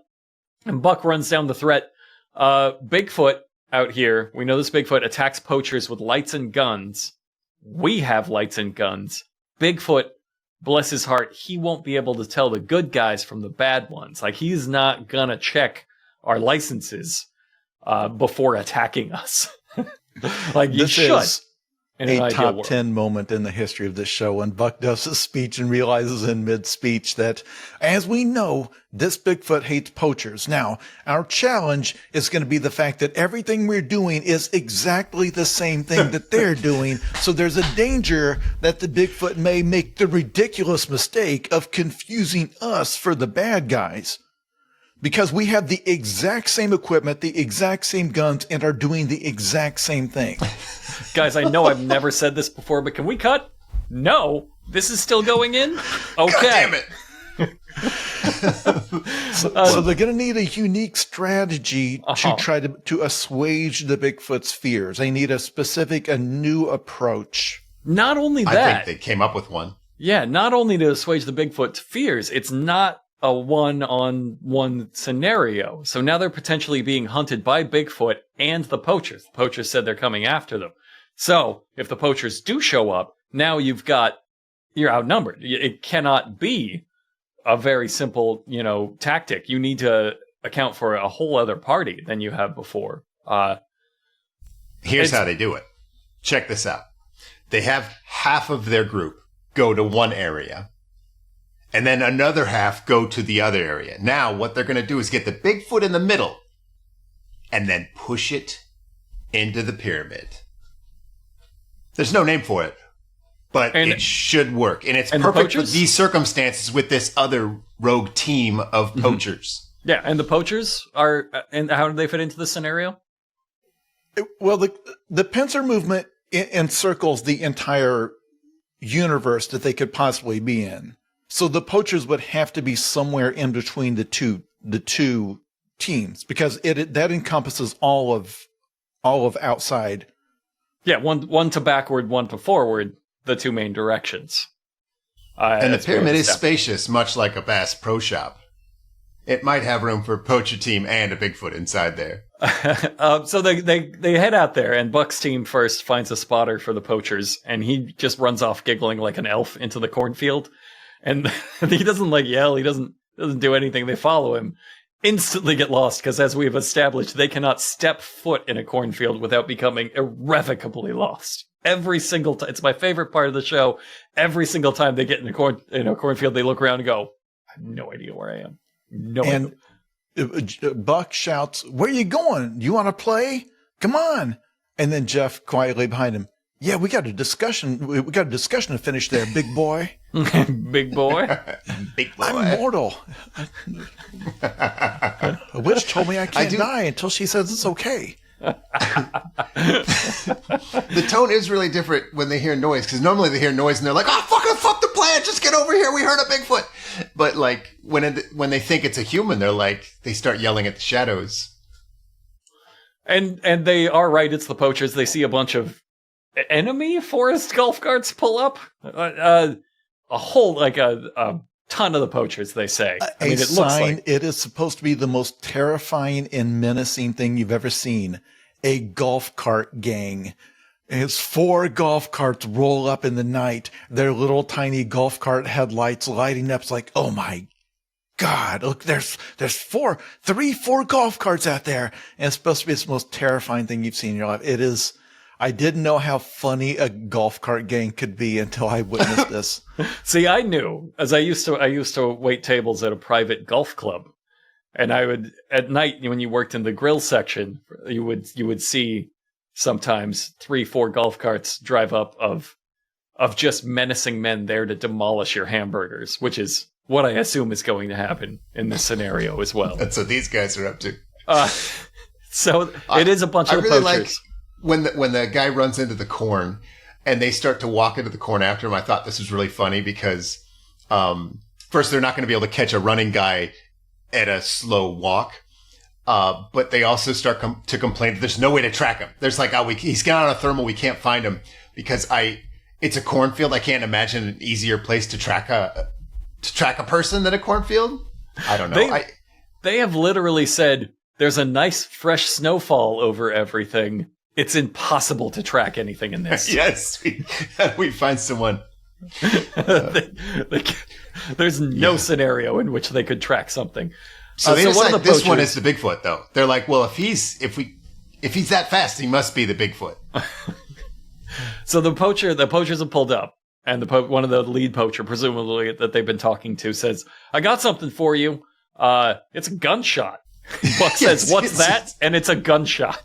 and Buck runs down the threat. Bigfoot out here, we know this Bigfoot attacks poachers with lights and guns. We have lights and guns. Bigfoot, bless his heart, he won't be able to tell the good guys from the bad ones. Like, he's not gonna check our licenses before attacking us. Like, you should. Is a top 10 moment in the history of this show when Buck does his speech and realizes in mid-speech that, as we know, this Bigfoot hates poachers. Now, our challenge is going to be the fact that everything we're doing is exactly the same thing that they're doing. So there's a danger that the Bigfoot may make the ridiculous mistake of confusing us for the bad guys. Because we have the exact same equipment, the exact same guns, and are doing the exact same thing. Guys, I know I've never said this before, but can we cut? No. This is still going in? Okay. God damn it. So they're going to need a unique strategy to try to assuage the Bigfoot's fears. They need a new approach. Not only that. I think they came up with one. Yeah, not only to assuage the Bigfoot's fears, it's not a one-on-one scenario. So now they're potentially being hunted by Bigfoot and the poachers. The poachers said they're coming after them. So if the poachers do show up, now you're outnumbered. It cannot be a very simple, tactic. You need to account for a whole other party than you have before. Here's how they do it. Check this out. They have half of their group go to one area, and then another half go to the other area. Now, what they're going to do is get the Bigfoot in the middle and then push it into the pyramid. There's no name for it, but it should work. And it's perfect for these circumstances with this other rogue team of poachers. Yeah, and the poachers are... And how do they fit into the scenario? Well, the pincer movement encircles the entire universe that they could possibly be in. So the poachers would have to be somewhere in between the two teams, because that encompasses all of outside. Yeah, one to backward, one to forward, the two main directions. And the pyramid is spacious, much like a Bass Pro Shop. It might have room for a poacher team and a Bigfoot inside there. So they head out there, and Buck's team first finds a spotter for the poachers, and he just runs off giggling like an elf into the cornfield. And he doesn't yell, he doesn't do anything. They follow him, instantly get lost, because as we've established, they cannot step foot in a cornfield without becoming irrevocably lost. Every single time. It's my favorite part of the show. Every single time they get in a cornfield, they look around and go, I have no idea where I am. No idea. Buck shouts, "Where you going? You want to play? Come on!" And then Jeff quietly behind him, "Yeah, we got a discussion. We got a discussion to finish there, big boy." Big boy. Big boy. I'm immortal. A witch told me I can't die until she says it's okay. The tone is really different when they hear noise, because normally they hear noise and they're like, "Oh, fuck the plan! Just get over here. We heard a Bigfoot." But when they think it's a human, they start yelling at the shadows. And they are right. It's the poachers. They see a bunch of enemy Forrest golf carts pull up. A whole a ton of the poachers. They say. I mean, it looks like it is supposed to be the most terrifying and menacing thing you've ever seen. A golf cart gang. It's 4 golf carts roll up in the night. Their little tiny golf cart headlights lighting up. It's like, oh my God, look, there's 4 golf carts out there. And it's supposed to be the most terrifying thing you've seen in your life. It is. I didn't know how funny a golf cart gang could be until I witnessed this. See, I knew, as I used to wait tables at a private golf club. And I would, at night, when you worked in the grill section, you would see sometimes 3-4 golf carts drive up of just menacing men there to demolish your hamburgers, which is what I assume is going to happen in this scenario as well. That's what these guys are up to. So it is a bunch of really poachers. Like when the guy runs into the corn and they start to walk into the corn after him. I thought this was really funny because first, they're not going to be able to catch a running guy at a slow walk. But they also start to complain that there's no way to track him. There's he's got on a thermal. We can't find him because it's a cornfield. I can't imagine an easier place to track a person than a cornfield. I don't know. They have literally said there's a nice fresh snowfall over everything. It's impossible to track anything in this. Yes, we find someone. There's no scenario in which they could track something. So they decide this one is the Bigfoot, though. They're like, well, if he's that fast, he must be the Bigfoot. So the poachers have pulled up, and one of the lead poacher, presumably that they've been talking to, says, "I got something for you. It's a gunshot." Buck says, "What's that?" And it's a gunshot.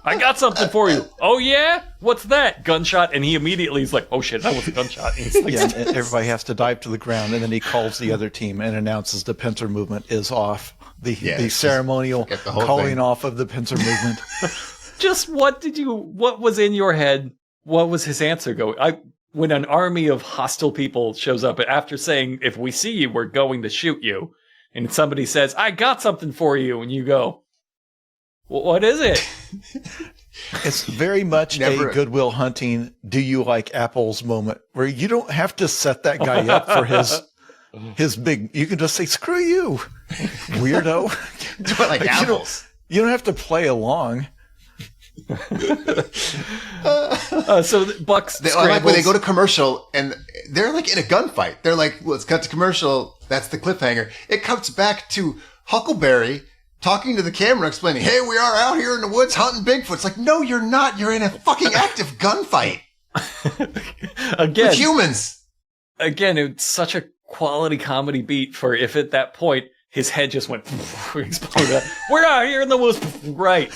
"I got something for you." "Oh yeah? What's that?" "Gunshot." And he immediately is like, "Oh shit, that was a gunshot." And and everybody has to dive to the ground, and then he calls the other team and announces the pincer movement is off. The ceremonial calling off of the pincer movement. Just what was in your head? What was his answer when an army of hostile people shows up after saying, "If we see you, we're going to shoot you," and somebody says, "I got something for you," and you go, what is it? It's very much a Goodwill Hunting, do you like apples moment, where you don't have to set that guy up for you can just say, screw you, weirdo. Do it like apples. You don't have to play along. So Buck I like when they go to commercial and they're like in a gunfight. They're like, let's cut to commercial. That's the cliffhanger. It cuts back to Huckleberry talking to the camera, explaining, hey, we are out here in the woods hunting Bigfoot. It's like, no, you're not. You're in a fucking active gunfight. Again, with humans. Again, it's such a quality comedy beat for if at that point his head just went exploded. We're out here in the woods. Right.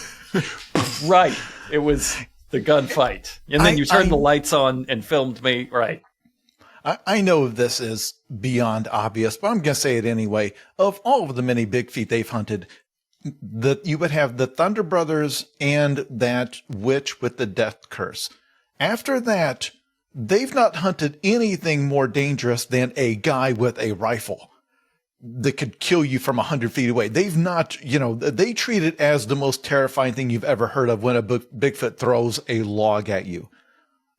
It was the gunfight. And then you turned the lights on and filmed me. Right. I know this is beyond obvious, but I'm going to say it anyway. Of all of the many big feet they've hunted, you would have the Thunder Brothers and that witch with the death curse. After that, they've not hunted anything more dangerous than a guy with a rifle that could kill you from 100 feet away. They've not, they treat it as the most terrifying thing you've ever heard of when a Bigfoot throws a log at you.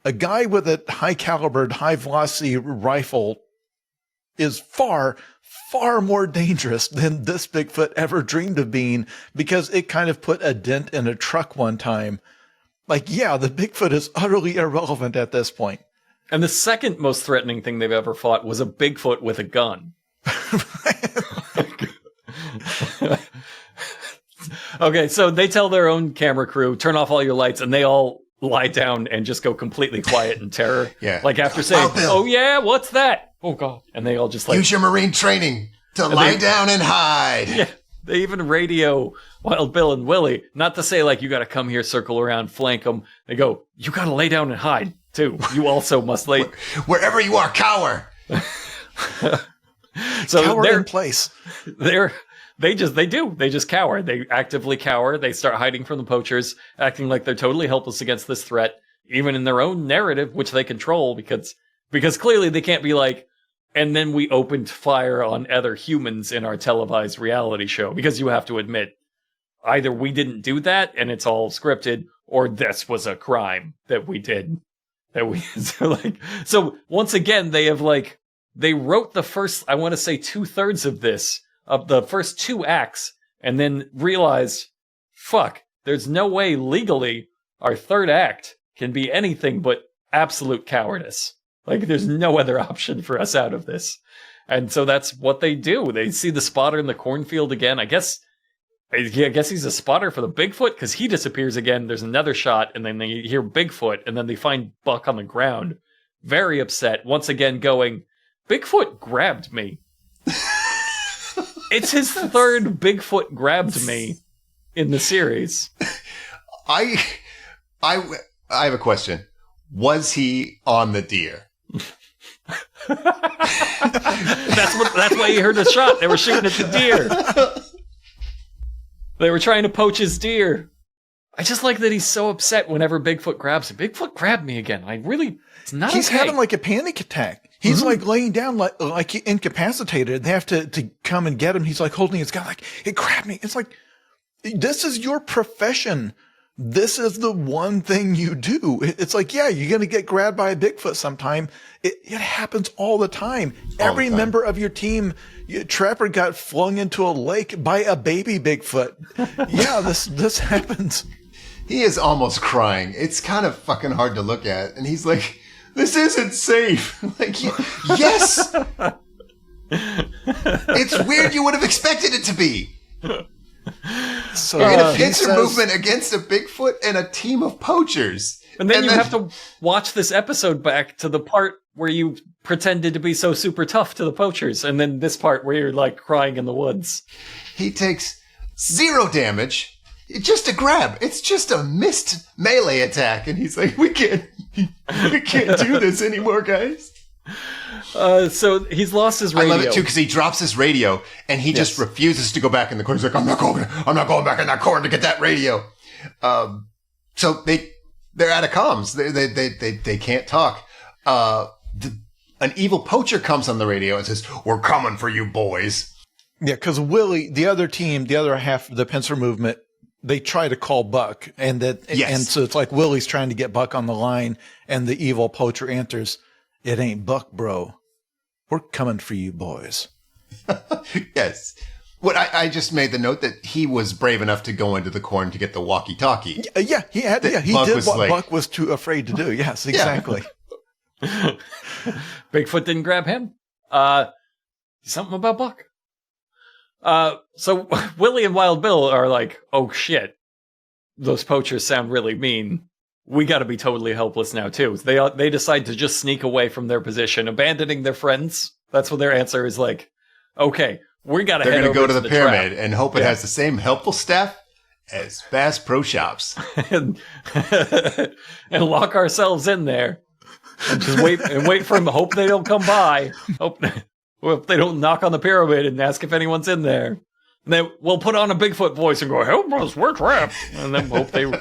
A guy with a high calibered, high velocity rifle is far, far more dangerous than this Bigfoot ever dreamed of being, because it kind of put a dent in a truck one time. Like, yeah, the Bigfoot is utterly irrelevant at this point. And the second most threatening thing they've ever fought was a Bigfoot with a gun. Okay, so they tell their own camera crew, turn off all your lights, and they all lie down and just go completely quiet in terror. Yeah. Like after saying, oh yeah, what's that? Oh God. And they all just like... Use your Marine training to lie down and hide. Yeah. They even radio Wild Bill and Willie, not to say like, you got to come here, circle around, flank them. They go, you got to lay down and hide too. You also must lay... Wherever you are, cower. So cower they're in place. They just cower. They actively cower. They start hiding from the poachers, acting like they're totally helpless against this threat, even in their own narrative, which they control because clearly they can't be like, and then we opened fire on other humans in our televised reality show, because you have to admit, either we didn't do that and it's all scripted, or this was a crime that we did. So once again, they wrote the first, I want to say 2/3 of the first 2 acts, and then realized, fuck, there's no way legally our third act can be anything but absolute cowardice. Like, there's no other option for us out of this. And so that's what they do. They see the spotter in the cornfield again. I guess he's a spotter for the Bigfoot, because he disappears again. There's another shot, and then they hear Bigfoot, and then they find Buck on the ground, very upset, once again going, Bigfoot grabbed me. It's his third Bigfoot grabbed me in the series. I have a question. Was he on the deer? That's why you heard the shot. They were shooting at the deer. They were trying to poach his deer. I just like that he's so upset whenever Bigfoot grabs him. Bigfoot grabbed me again. It's not He's okay. having like a panic attack. He's like laying down, like incapacitated. They have to come and get him. He's like holding his gun, like, it grabbed me. It's like, this is your profession. This is the one thing you do. It's like, yeah, you're going to get grabbed by a Bigfoot sometime. It happens all the time. Every member of your team, Trapper got flung into a lake by a baby Bigfoot. Yeah, this happens. He is almost crying. It's kind of fucking hard to look at. And he's like, this isn't safe. Like, yes. It's weird. You would have expected it to be. So in a pincer movement against a Bigfoot and a team of poachers. And then you have to watch this episode back to the part where you pretended to be so super tough to the poachers. And then this part where you're like crying in the woods. He takes 0 damage. It's just a grab. It's just a missed melee attack. And he's like, we can't do this anymore, guys. So he's lost his radio. I love it too, because he drops his radio and he just refuses to go back in the corn. He's like, I'm not going back in that corn to get that radio. So they're out of comms. They can't talk. An evil poacher comes on the radio and says, we're coming for you, boys. Yeah, because Willie, the other team, the other half of the pincer movement, they try to call Buck, and so it's like Willie's trying to get Buck on the line, and the evil poacher answers, "It ain't Buck, bro. We're coming for you, boys. Yes. What I just made the note that he was brave enough to go into the corn to get the walkie-talkie. Yeah, he had. Yeah, he did what Buck was too afraid to do. Yes, exactly. Bigfoot didn't grab him. Something about Buck. So Willie and Wild Bill are like, oh shit, those poachers sound really mean. We got to be totally helpless now too. They decide to just sneak away from their position, abandoning their friends. That's what their answer is like. Okay, we got to head over to the They're going to go to the pyramid trap and hope it has the same helpful staff as Bass Pro Shops. and lock ourselves in there and just wait for them. Hope they don't come by. Hope they don't knock on the pyramid and ask if anyone's in there. And then we'll put on a Bigfoot voice and go, "Help us, we're trapped." And then hope they.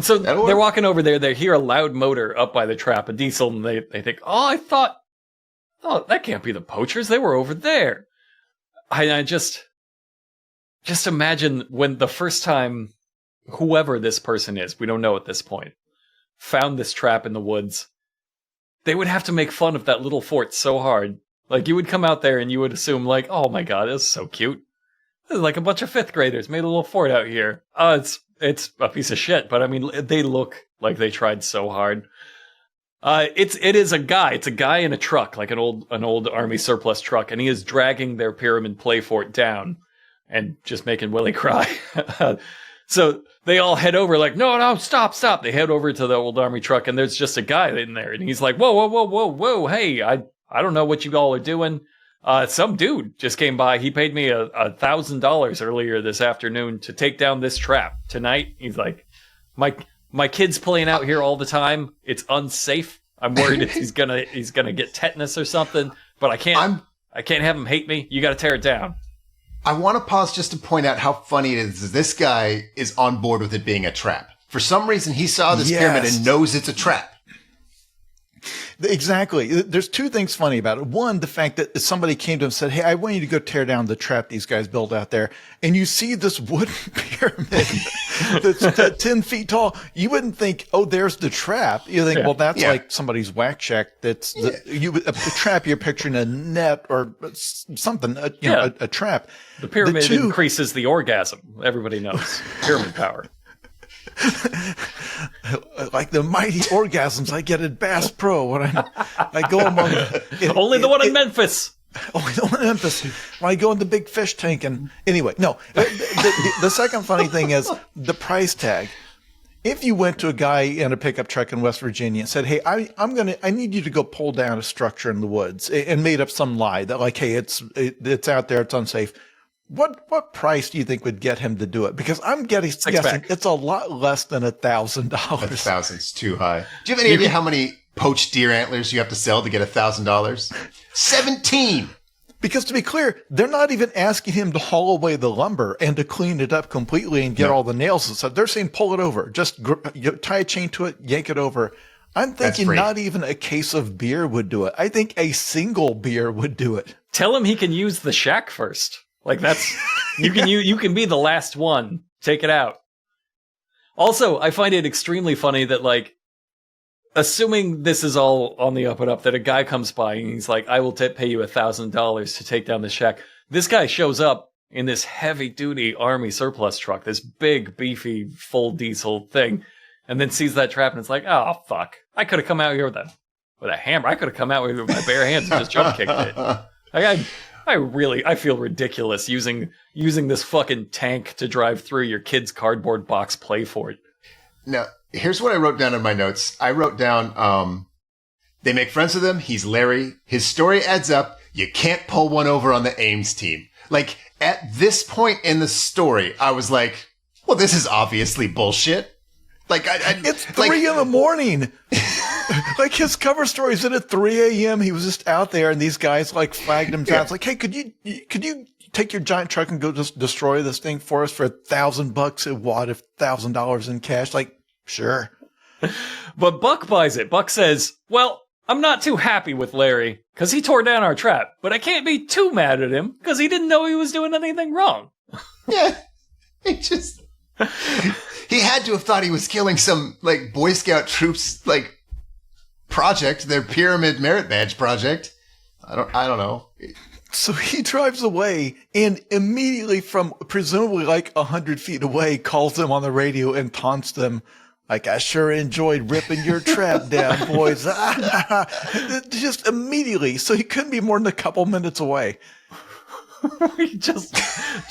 So they're walking over there. They hear a loud motor up by the trap, a diesel, and they think, "Oh, that can't be the poachers. They were over there." I just imagine when the first time whoever this person is, we don't know at this point, found this trap in the woods, they would have to make fun of that little fort so hard. Like, you would come out there and you would assume, like, oh my god, this is so cute. This is like a bunch of 5th graders made a little fort out here. It's a piece of shit, but I mean, they look like they tried so hard. It is a guy. It's a guy in a truck, like an old army surplus truck, and he is dragging their pyramid play fort down and just making Willie cry. So they all head over, like, no, stop. They head over to the old army truck, and there's just a guy in there, and he's like, whoa, hey, I don't know what you all are doing. Some dude just came by. He paid me $1,000 earlier this afternoon to take down this trap. Tonight, he's like, my kid's playing out here all the time. It's unsafe. I'm worried he's gonna get tetanus or something. But I can't have him hate me. You got to tear it down. I want to pause just to point out how funny it is. This guy is on board with it being a trap. For some reason, he saw this pyramid and knows it's a trap. Exactly. There's two things funny about it. One, the fact that somebody came to him and said, hey, I want you to go tear down the trap these guys built out there. And you see this wooden pyramid that's 10 feet tall. You wouldn't think, oh, there's the trap. You think, well, that's like somebody's whack shack. That's a trap. You're picturing a net or something, a trap. The pyramid increases the orgasm. Everybody knows. Pyramid power. Like the mighty orgasms I get at Bass Pro when I go among only the one in Memphis. Only the one in Memphis. When I go in the big fish tank and anyway, no. The second funny thing is the price tag. If you went to a guy in a pickup truck in West Virginia and said, "Hey, I need you to go pull down a structure in the woods," and made up some lie that like, "Hey, it's out there, it's unsafe." What price do you think would get him to do it? Because I'm guessing it's a lot less than $1,000. $1,000's too high. Do you have any idea how many poached deer antlers you have to sell to get $1,000? 17. Because to be clear, they're not even asking him to haul away the lumber and to clean it up completely and get all the nails and stuff. They're saying pull it over, just tie a chain to it, yank it over. I'm thinking not even a case of beer would do it. I think a single beer would do it. Tell him he can use the shack first. Like that's you can be the last one. Take it out. Also, I find it extremely funny that like, assuming this is all on the up and up, that a guy comes by and he's like, "I will pay you $1,000 to take down the shack." This guy shows up in this heavy duty army surplus truck, this big beefy full diesel thing, and then sees that trap and it's like, "Oh fuck! I could have come out here with a hammer. I could have come out with my bare hands and just jump kicked it." I feel ridiculous using this fucking tank to drive through your kid's cardboard box play fort. Now, here's what I wrote down in my notes. I wrote down, they make friends with him. He's Larry. His story adds up. You can't pull one over on the Ames team. Like, at this point in the story, I was like, well, this is obviously bullshit. Like, it's 3 in the morning. Like his cover story is at 3 a.m. He was just out there and these guys like flagged him down. It's like, hey, could you take your giant truck and go just destroy this thing for us for $1,000 a wad of $1,000 in cash? Like, sure. But Buck buys it. Buck says, well, I'm not too happy with Larry because he tore down our trap, but I can't be too mad at him because he didn't know he was doing anything wrong. Yeah. He had to have thought he was killing some like Boy Scout troops, like, project, their pyramid merit badge project. I don't know. So he drives away and immediately from presumably like 100 feet away calls them on the radio and taunts them like, I sure enjoyed ripping your trap down, boys. Just immediately. So he couldn't be more than a couple minutes away. He just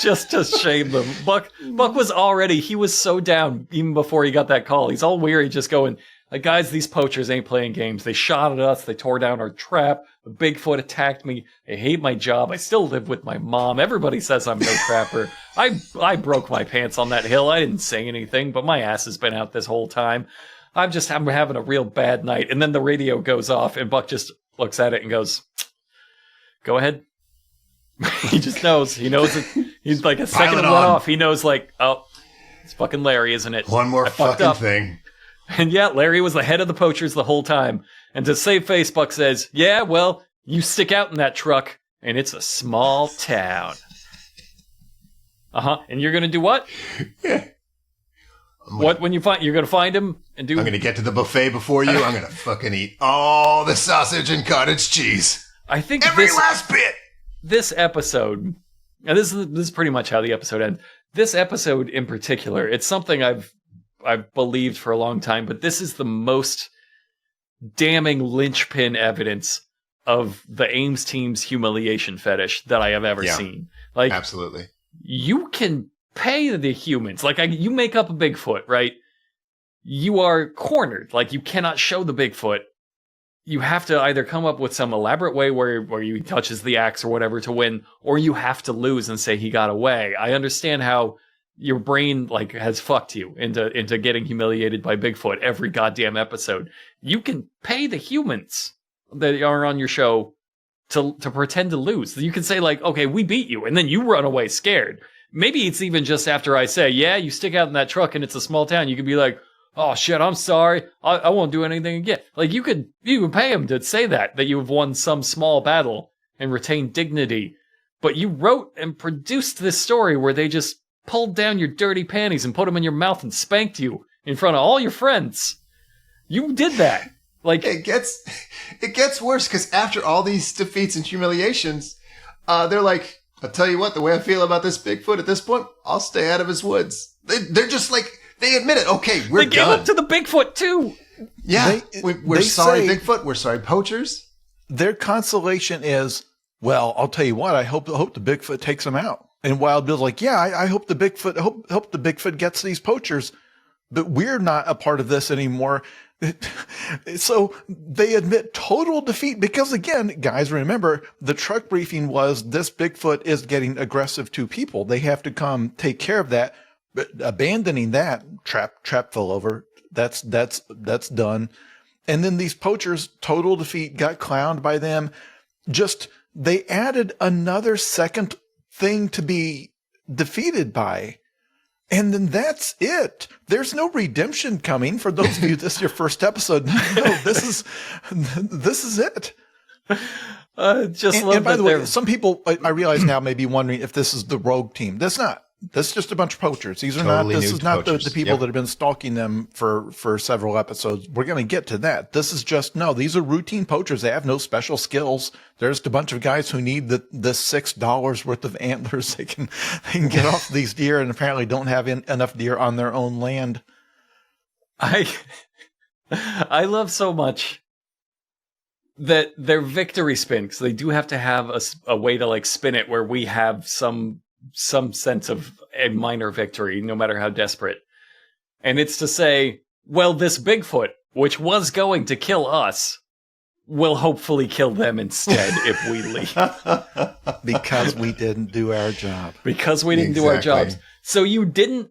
to shame them. Buck was already, he was so down even before he got that call. He's all weary, just going, like, guys, these poachers ain't playing games. They shot at us. They tore down our trap. The Bigfoot attacked me. I hate my job. I still live with my mom. Everybody says I'm no trapper. I broke my pants on that hill. I didn't say anything, but my ass has been out this whole time. I'm having a real bad night. And then the radio goes off, and Buck just looks at it and goes, go ahead. He just knows. He knows it. He's like a second to run off. He knows, like, oh, it's fucking Larry, isn't it? One more fucking thing. And yeah, Larry was the head of the poachers the whole time. And to save face, Buck says, yeah, well, you stick out in that truck, and it's a small town. And you're going to do what? Yeah. What, when you're going to find him and do... I'm going to get to the buffet before you. I'm going to fucking eat all the sausage and cottage cheese. I think every last bit. This episode, and this is pretty much how the episode ends. This episode in particular, it's something I've believed for a long time, but this is the most damning linchpin evidence of the Ames team's humiliation fetish that I have ever seen. Like, absolutely. You can pay the humans. Like, you make up a Bigfoot, right? You are cornered. Like, you cannot show the Bigfoot. You have to either come up with some elaborate way where he touches the axe or whatever to win, or you have to lose and say he got away. I understand how your brain like has fucked you into getting humiliated by Bigfoot every goddamn episode. You can pay the humans that are on your show to pretend to lose. You can say like, okay, we beat you, and then you run away scared. Maybe it's even just after I say, yeah, you stick out in that truck and it's a small town. You could be like, oh shit, I'm sorry. I won't do anything again. Like you could pay him to say that you've won some small battle and retain dignity. But you wrote and produced this story where they just pulled down your dirty panties and put them in your mouth and spanked you in front of all your friends. You did that. Like it gets worse because after all these defeats and humiliations, they're like, I'll tell you what, the way I feel about this Bigfoot at this point, I'll stay out of his woods. They're just like, they admit it. Okay, we're done. They gave up to the Bigfoot too. Yeah, we're sorry, Bigfoot. We're sorry, poachers. Their consolation is, well, I'll tell you what. I hope the Bigfoot takes them out. And Wild Bill's like, yeah, I hope the Bigfoot gets these poachers, but we're not a part of this anymore. So they admit total defeat because, again, guys, remember the truck briefing was this Bigfoot is getting aggressive to people. They have to come take care of that. But abandoning that, trap fell over. That's done. And then these poachers, total defeat, got clowned by them. Just they added another second thing to be defeated by. And then that's it. There's no redemption coming for those of you. This is your first episode. No, this is it. And by the way, some people I realize now may be wondering if this is the rogue team. That's not. That's just a bunch of poachers. These are totally not. This is not the people that have been stalking them for several episodes. We're going to get to that. This is just these are routine poachers. They have no special skills. There's a bunch of guys who need the $6 worth of antlers. They can get off these deer, and apparently don't have enough deer on their own land. I love so much that their victory spin, because they do have to have a way to like spin it where we have some sense of a minor victory, no matter how desperate. And it's to say, well, this Bigfoot, which was going to kill us, will hopefully kill them instead if we leave. Because we didn't do our job. Because we didn't do our jobs. So you didn't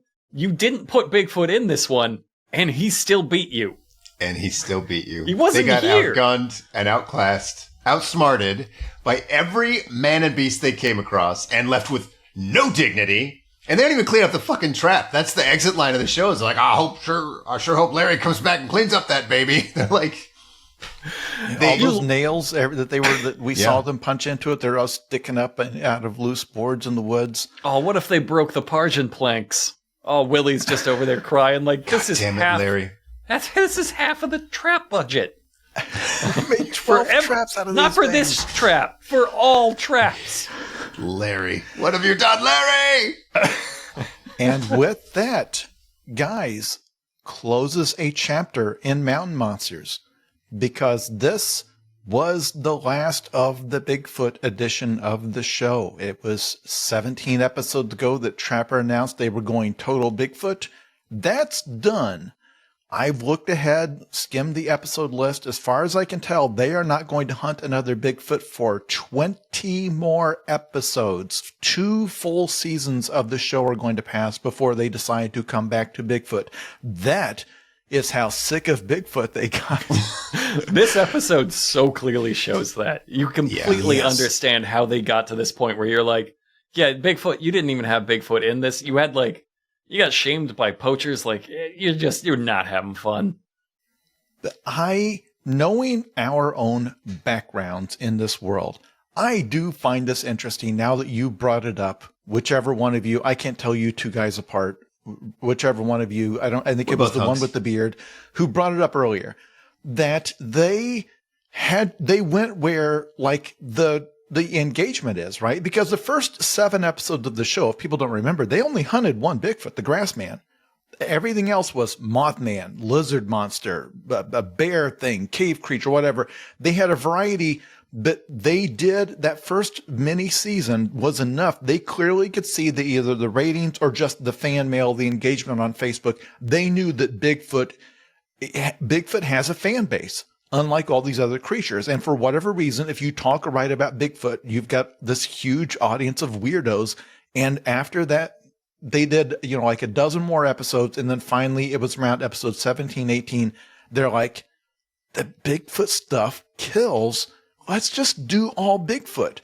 put Bigfoot in this one, and he still beat you. He wasn't here. They got outgunned and outclassed, outsmarted by every man and beast they came across, and left with no dignity, and they don't even clean up the fucking trap. That's the exit line of the show. It's like, I sure hope Larry comes back and cleans up that baby. They're like, all those nails that we saw them punch into it. They're all sticking up out of loose boards in the woods. Oh, what if they broke the Pargin planks? Oh, Willie's just over there crying like, this is half. Larry. This is half of the trap budget. Made 12 traps out of not these for things. this trap, for all traps. Larry, what have you done, Larry? And with that, guys, closes a chapter in Mountain Monsters, because this was the last of the Bigfoot edition of the show. It was 17 episodes ago that Trapper announced they were going total Bigfoot. That's done. I've looked ahead, skimmed the episode list. As far as I can tell, they are not going to hunt another Bigfoot for 20 more episodes. 2 full seasons of the show are going to pass before they decide to come back to Bigfoot. That is how sick of Bigfoot they got. This episode so clearly shows that. You completely Yes. understand how they got to this point where you're like, yeah, Bigfoot, you didn't even have Bigfoot in this. You had you got shamed by poachers. Like, you're not having fun. Knowing our own backgrounds in this world, I do find this interesting now that you brought it up. Whichever one of you, I can't tell you two guys apart. Whichever one of you, I think it was the one with the beard who brought it up earlier, that they went where like the engagement is, right? Because the first 7 episodes of the show, if people don't remember, they only hunted one Bigfoot, the Grassman. Everything else was Mothman, lizard monster, a bear thing, cave creature, whatever. They had a variety, but they did that first mini season was enough. They clearly could see that either the ratings or just the fan mail, the engagement on Facebook. They knew that Bigfoot has a fan base, unlike all these other creatures. And for whatever reason, if you talk or write about Bigfoot, you've got this huge audience of weirdos. And after that, they did, like a dozen more episodes. And then finally it was around episode 17, 18. They're like, the Bigfoot stuff kills. Let's just do all Bigfoot,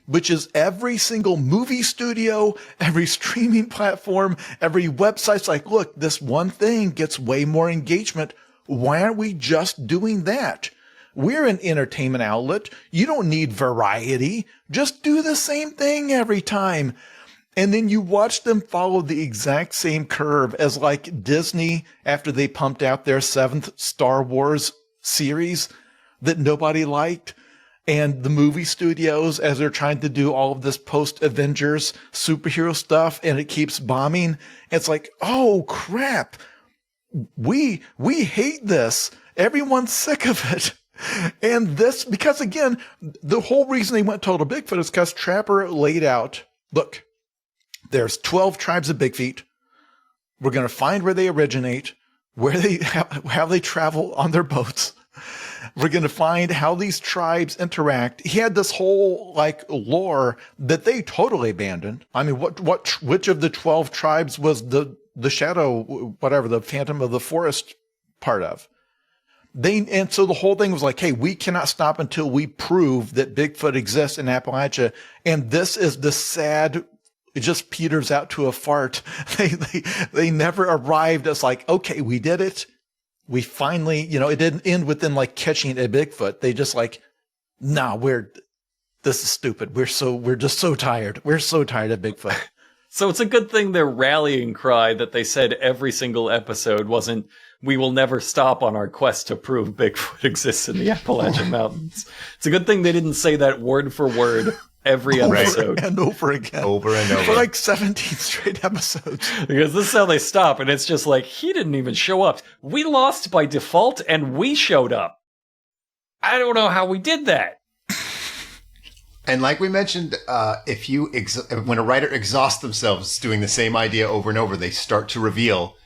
which is every single movie studio, every streaming platform, every website's like, look, this one thing gets way more engagement. Why aren't we just doing that? We're an entertainment outlet. You don't need variety. Just do the same thing every time. And then you watch them follow the exact same curve as like Disney after they pumped out their 7th Star Wars series that nobody liked. And the movie studios, as they're trying to do all of this post-Avengers superhero stuff, and it keeps bombing. It's like, oh crap. We hate this. Everyone's sick of it. And this, because again, the whole reason they went total Bigfoot is because Trapper laid out, look, there's 12 tribes of Bigfeet. We're going to find where they originate, how they travel on their boats. We're going to find how these tribes interact. He had this whole like lore that they totally abandoned. I mean, which of the 12 tribes was the shadow, whatever, the Phantom of the Forest part of? And so the whole thing was like, hey, we cannot stop until we prove that Bigfoot exists in Appalachia. And this is the sad, it just peters out to a fart. They never arrived as like, okay, we did it. We finally, it didn't end with them like catching a Bigfoot. They just like, nah, this is stupid. We're just so tired. We're so tired of Bigfoot. So it's a good thing their rallying cry that they said every single episode wasn't, we will never stop on our quest to prove Bigfoot exists in the Appalachian Mountains. It's a good thing they didn't say that word for word every episode. And over again. Over and over. For like 17 straight episodes. Because this is how they stop, and it's just like, he didn't even show up. We lost by default, and we showed up. I don't know how we did that. And like we mentioned, when a writer exhausts themselves doing the same idea over and over, they start to reveal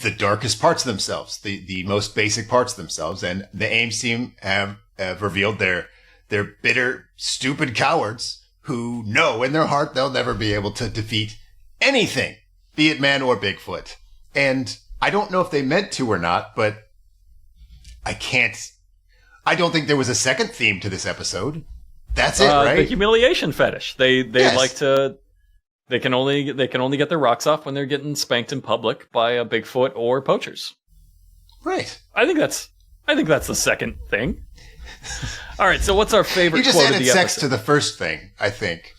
the darkest parts of themselves, the most basic parts of themselves. And the Ames team have revealed they're bitter, stupid cowards who know in their heart they'll never be able to defeat anything, be it man or Bigfoot. And I don't know if they meant to or not, but I don't think there was a second theme to this episode. That's it, right? The humiliation fetish. They Yes. like to. They can only get their rocks off when they're getting spanked in public by a Bigfoot or poachers. Right. I think that's the second thing. All right, so what's our favorite You just quote of added the sex episode? to the first thing, I think.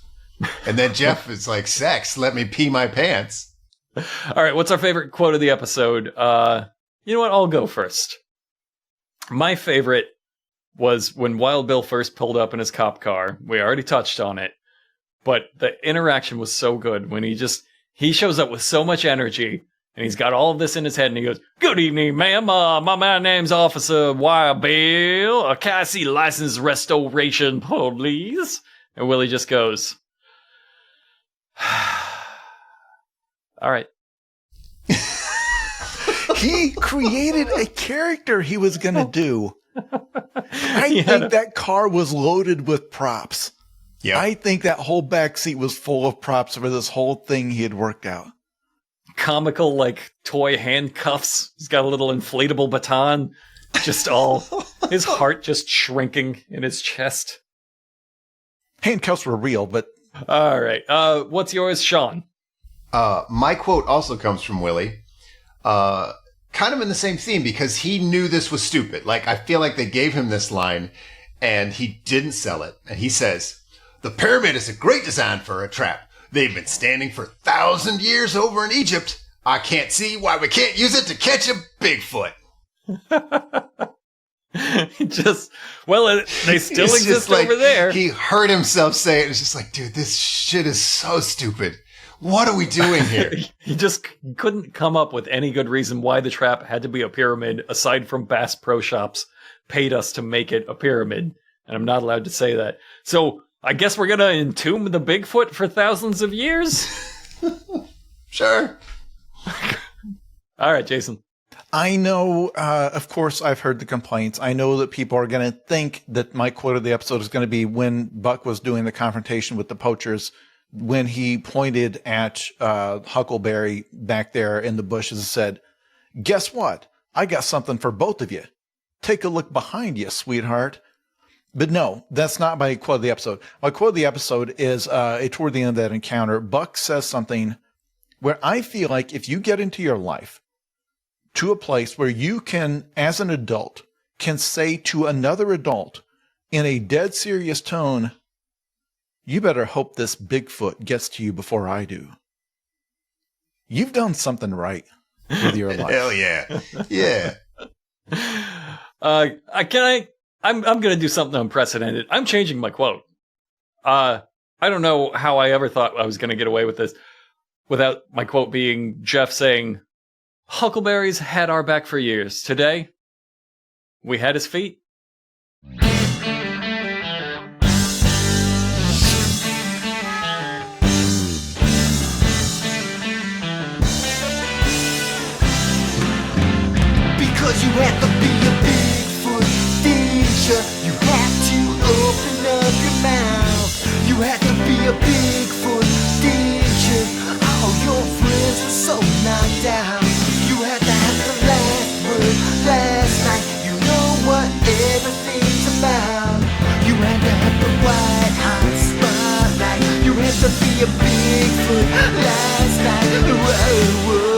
And then Jeff is like, sex, let me pee my pants. All right, what's our favorite quote of the episode? You know what? I'll go first. My favorite was when Wild Bill first pulled up in his cop car. We already touched on it, but the interaction was so good when he shows up with so much energy, and he's got all of this in his head, and he goes, "Good evening, ma'am. My name's Officer Wild Bill. Can I see license restoration, please?" And Willie just goes, "All right." He created a character he was going to do. I think that car was loaded with props. Yeah. I think that whole backseat was full of props for this whole thing he had worked out. Comical, like, toy handcuffs. He's got a little inflatable baton. Just all, his heart just shrinking in his chest. Handcuffs were real, but... All right. What's yours, Sean? My quote also comes from Willie. Kind of in the same theme, because he knew this was stupid. Like, I feel like they gave him this line and he didn't sell it. And he says, "The pyramid is a great design for a trap. They've been standing for 1,000 years over in Egypt. I can't see why we can't use it to catch a Bigfoot." They still It's exist just like, over there. He heard himself say it. It's just like, dude, this shit is so stupid. What are we doing here? He just couldn't come up with any good reason why the trap had to be a pyramid, aside from Bass Pro Shops paid us to make it a pyramid. And I'm not allowed to say that. So I guess we're going to entomb the Bigfoot for thousands of years? Sure. All right, Jason. I know, of course, I've heard the complaints. I know that people are going to think that my quote of the episode is going to be when Buck was doing the confrontation with the poachers, when he pointed at Huckleberry back there in the bushes and said, "Guess what? I got something for both of you. Take a look behind you, sweetheart." But no, that's not my quote of the episode. My quote of the episode is toward the end of that encounter, Buck says something where I feel like if you get into your life to a place where you can, as an adult, can say to another adult in a dead serious tone, "You better hope this Bigfoot gets to you before I do," you've done something right with your life. Hell yeah. Yeah. I'm going to do something unprecedented. I'm changing my quote. I don't know how I ever thought I was going to get away with this without my quote being Jeff saying, "Huckleberry's had our back for years. Today, we had his feet." Because you had to be a Bigfoot, didn't you? You had to open up your mouth. You had to be a Bigfoot, didn't you? All your friends were so knocked out. You had to have the last word last night. You know what everything's about. You had to have the white hot spotlight. You had to be a Bigfoot last night. Whoa, whoa.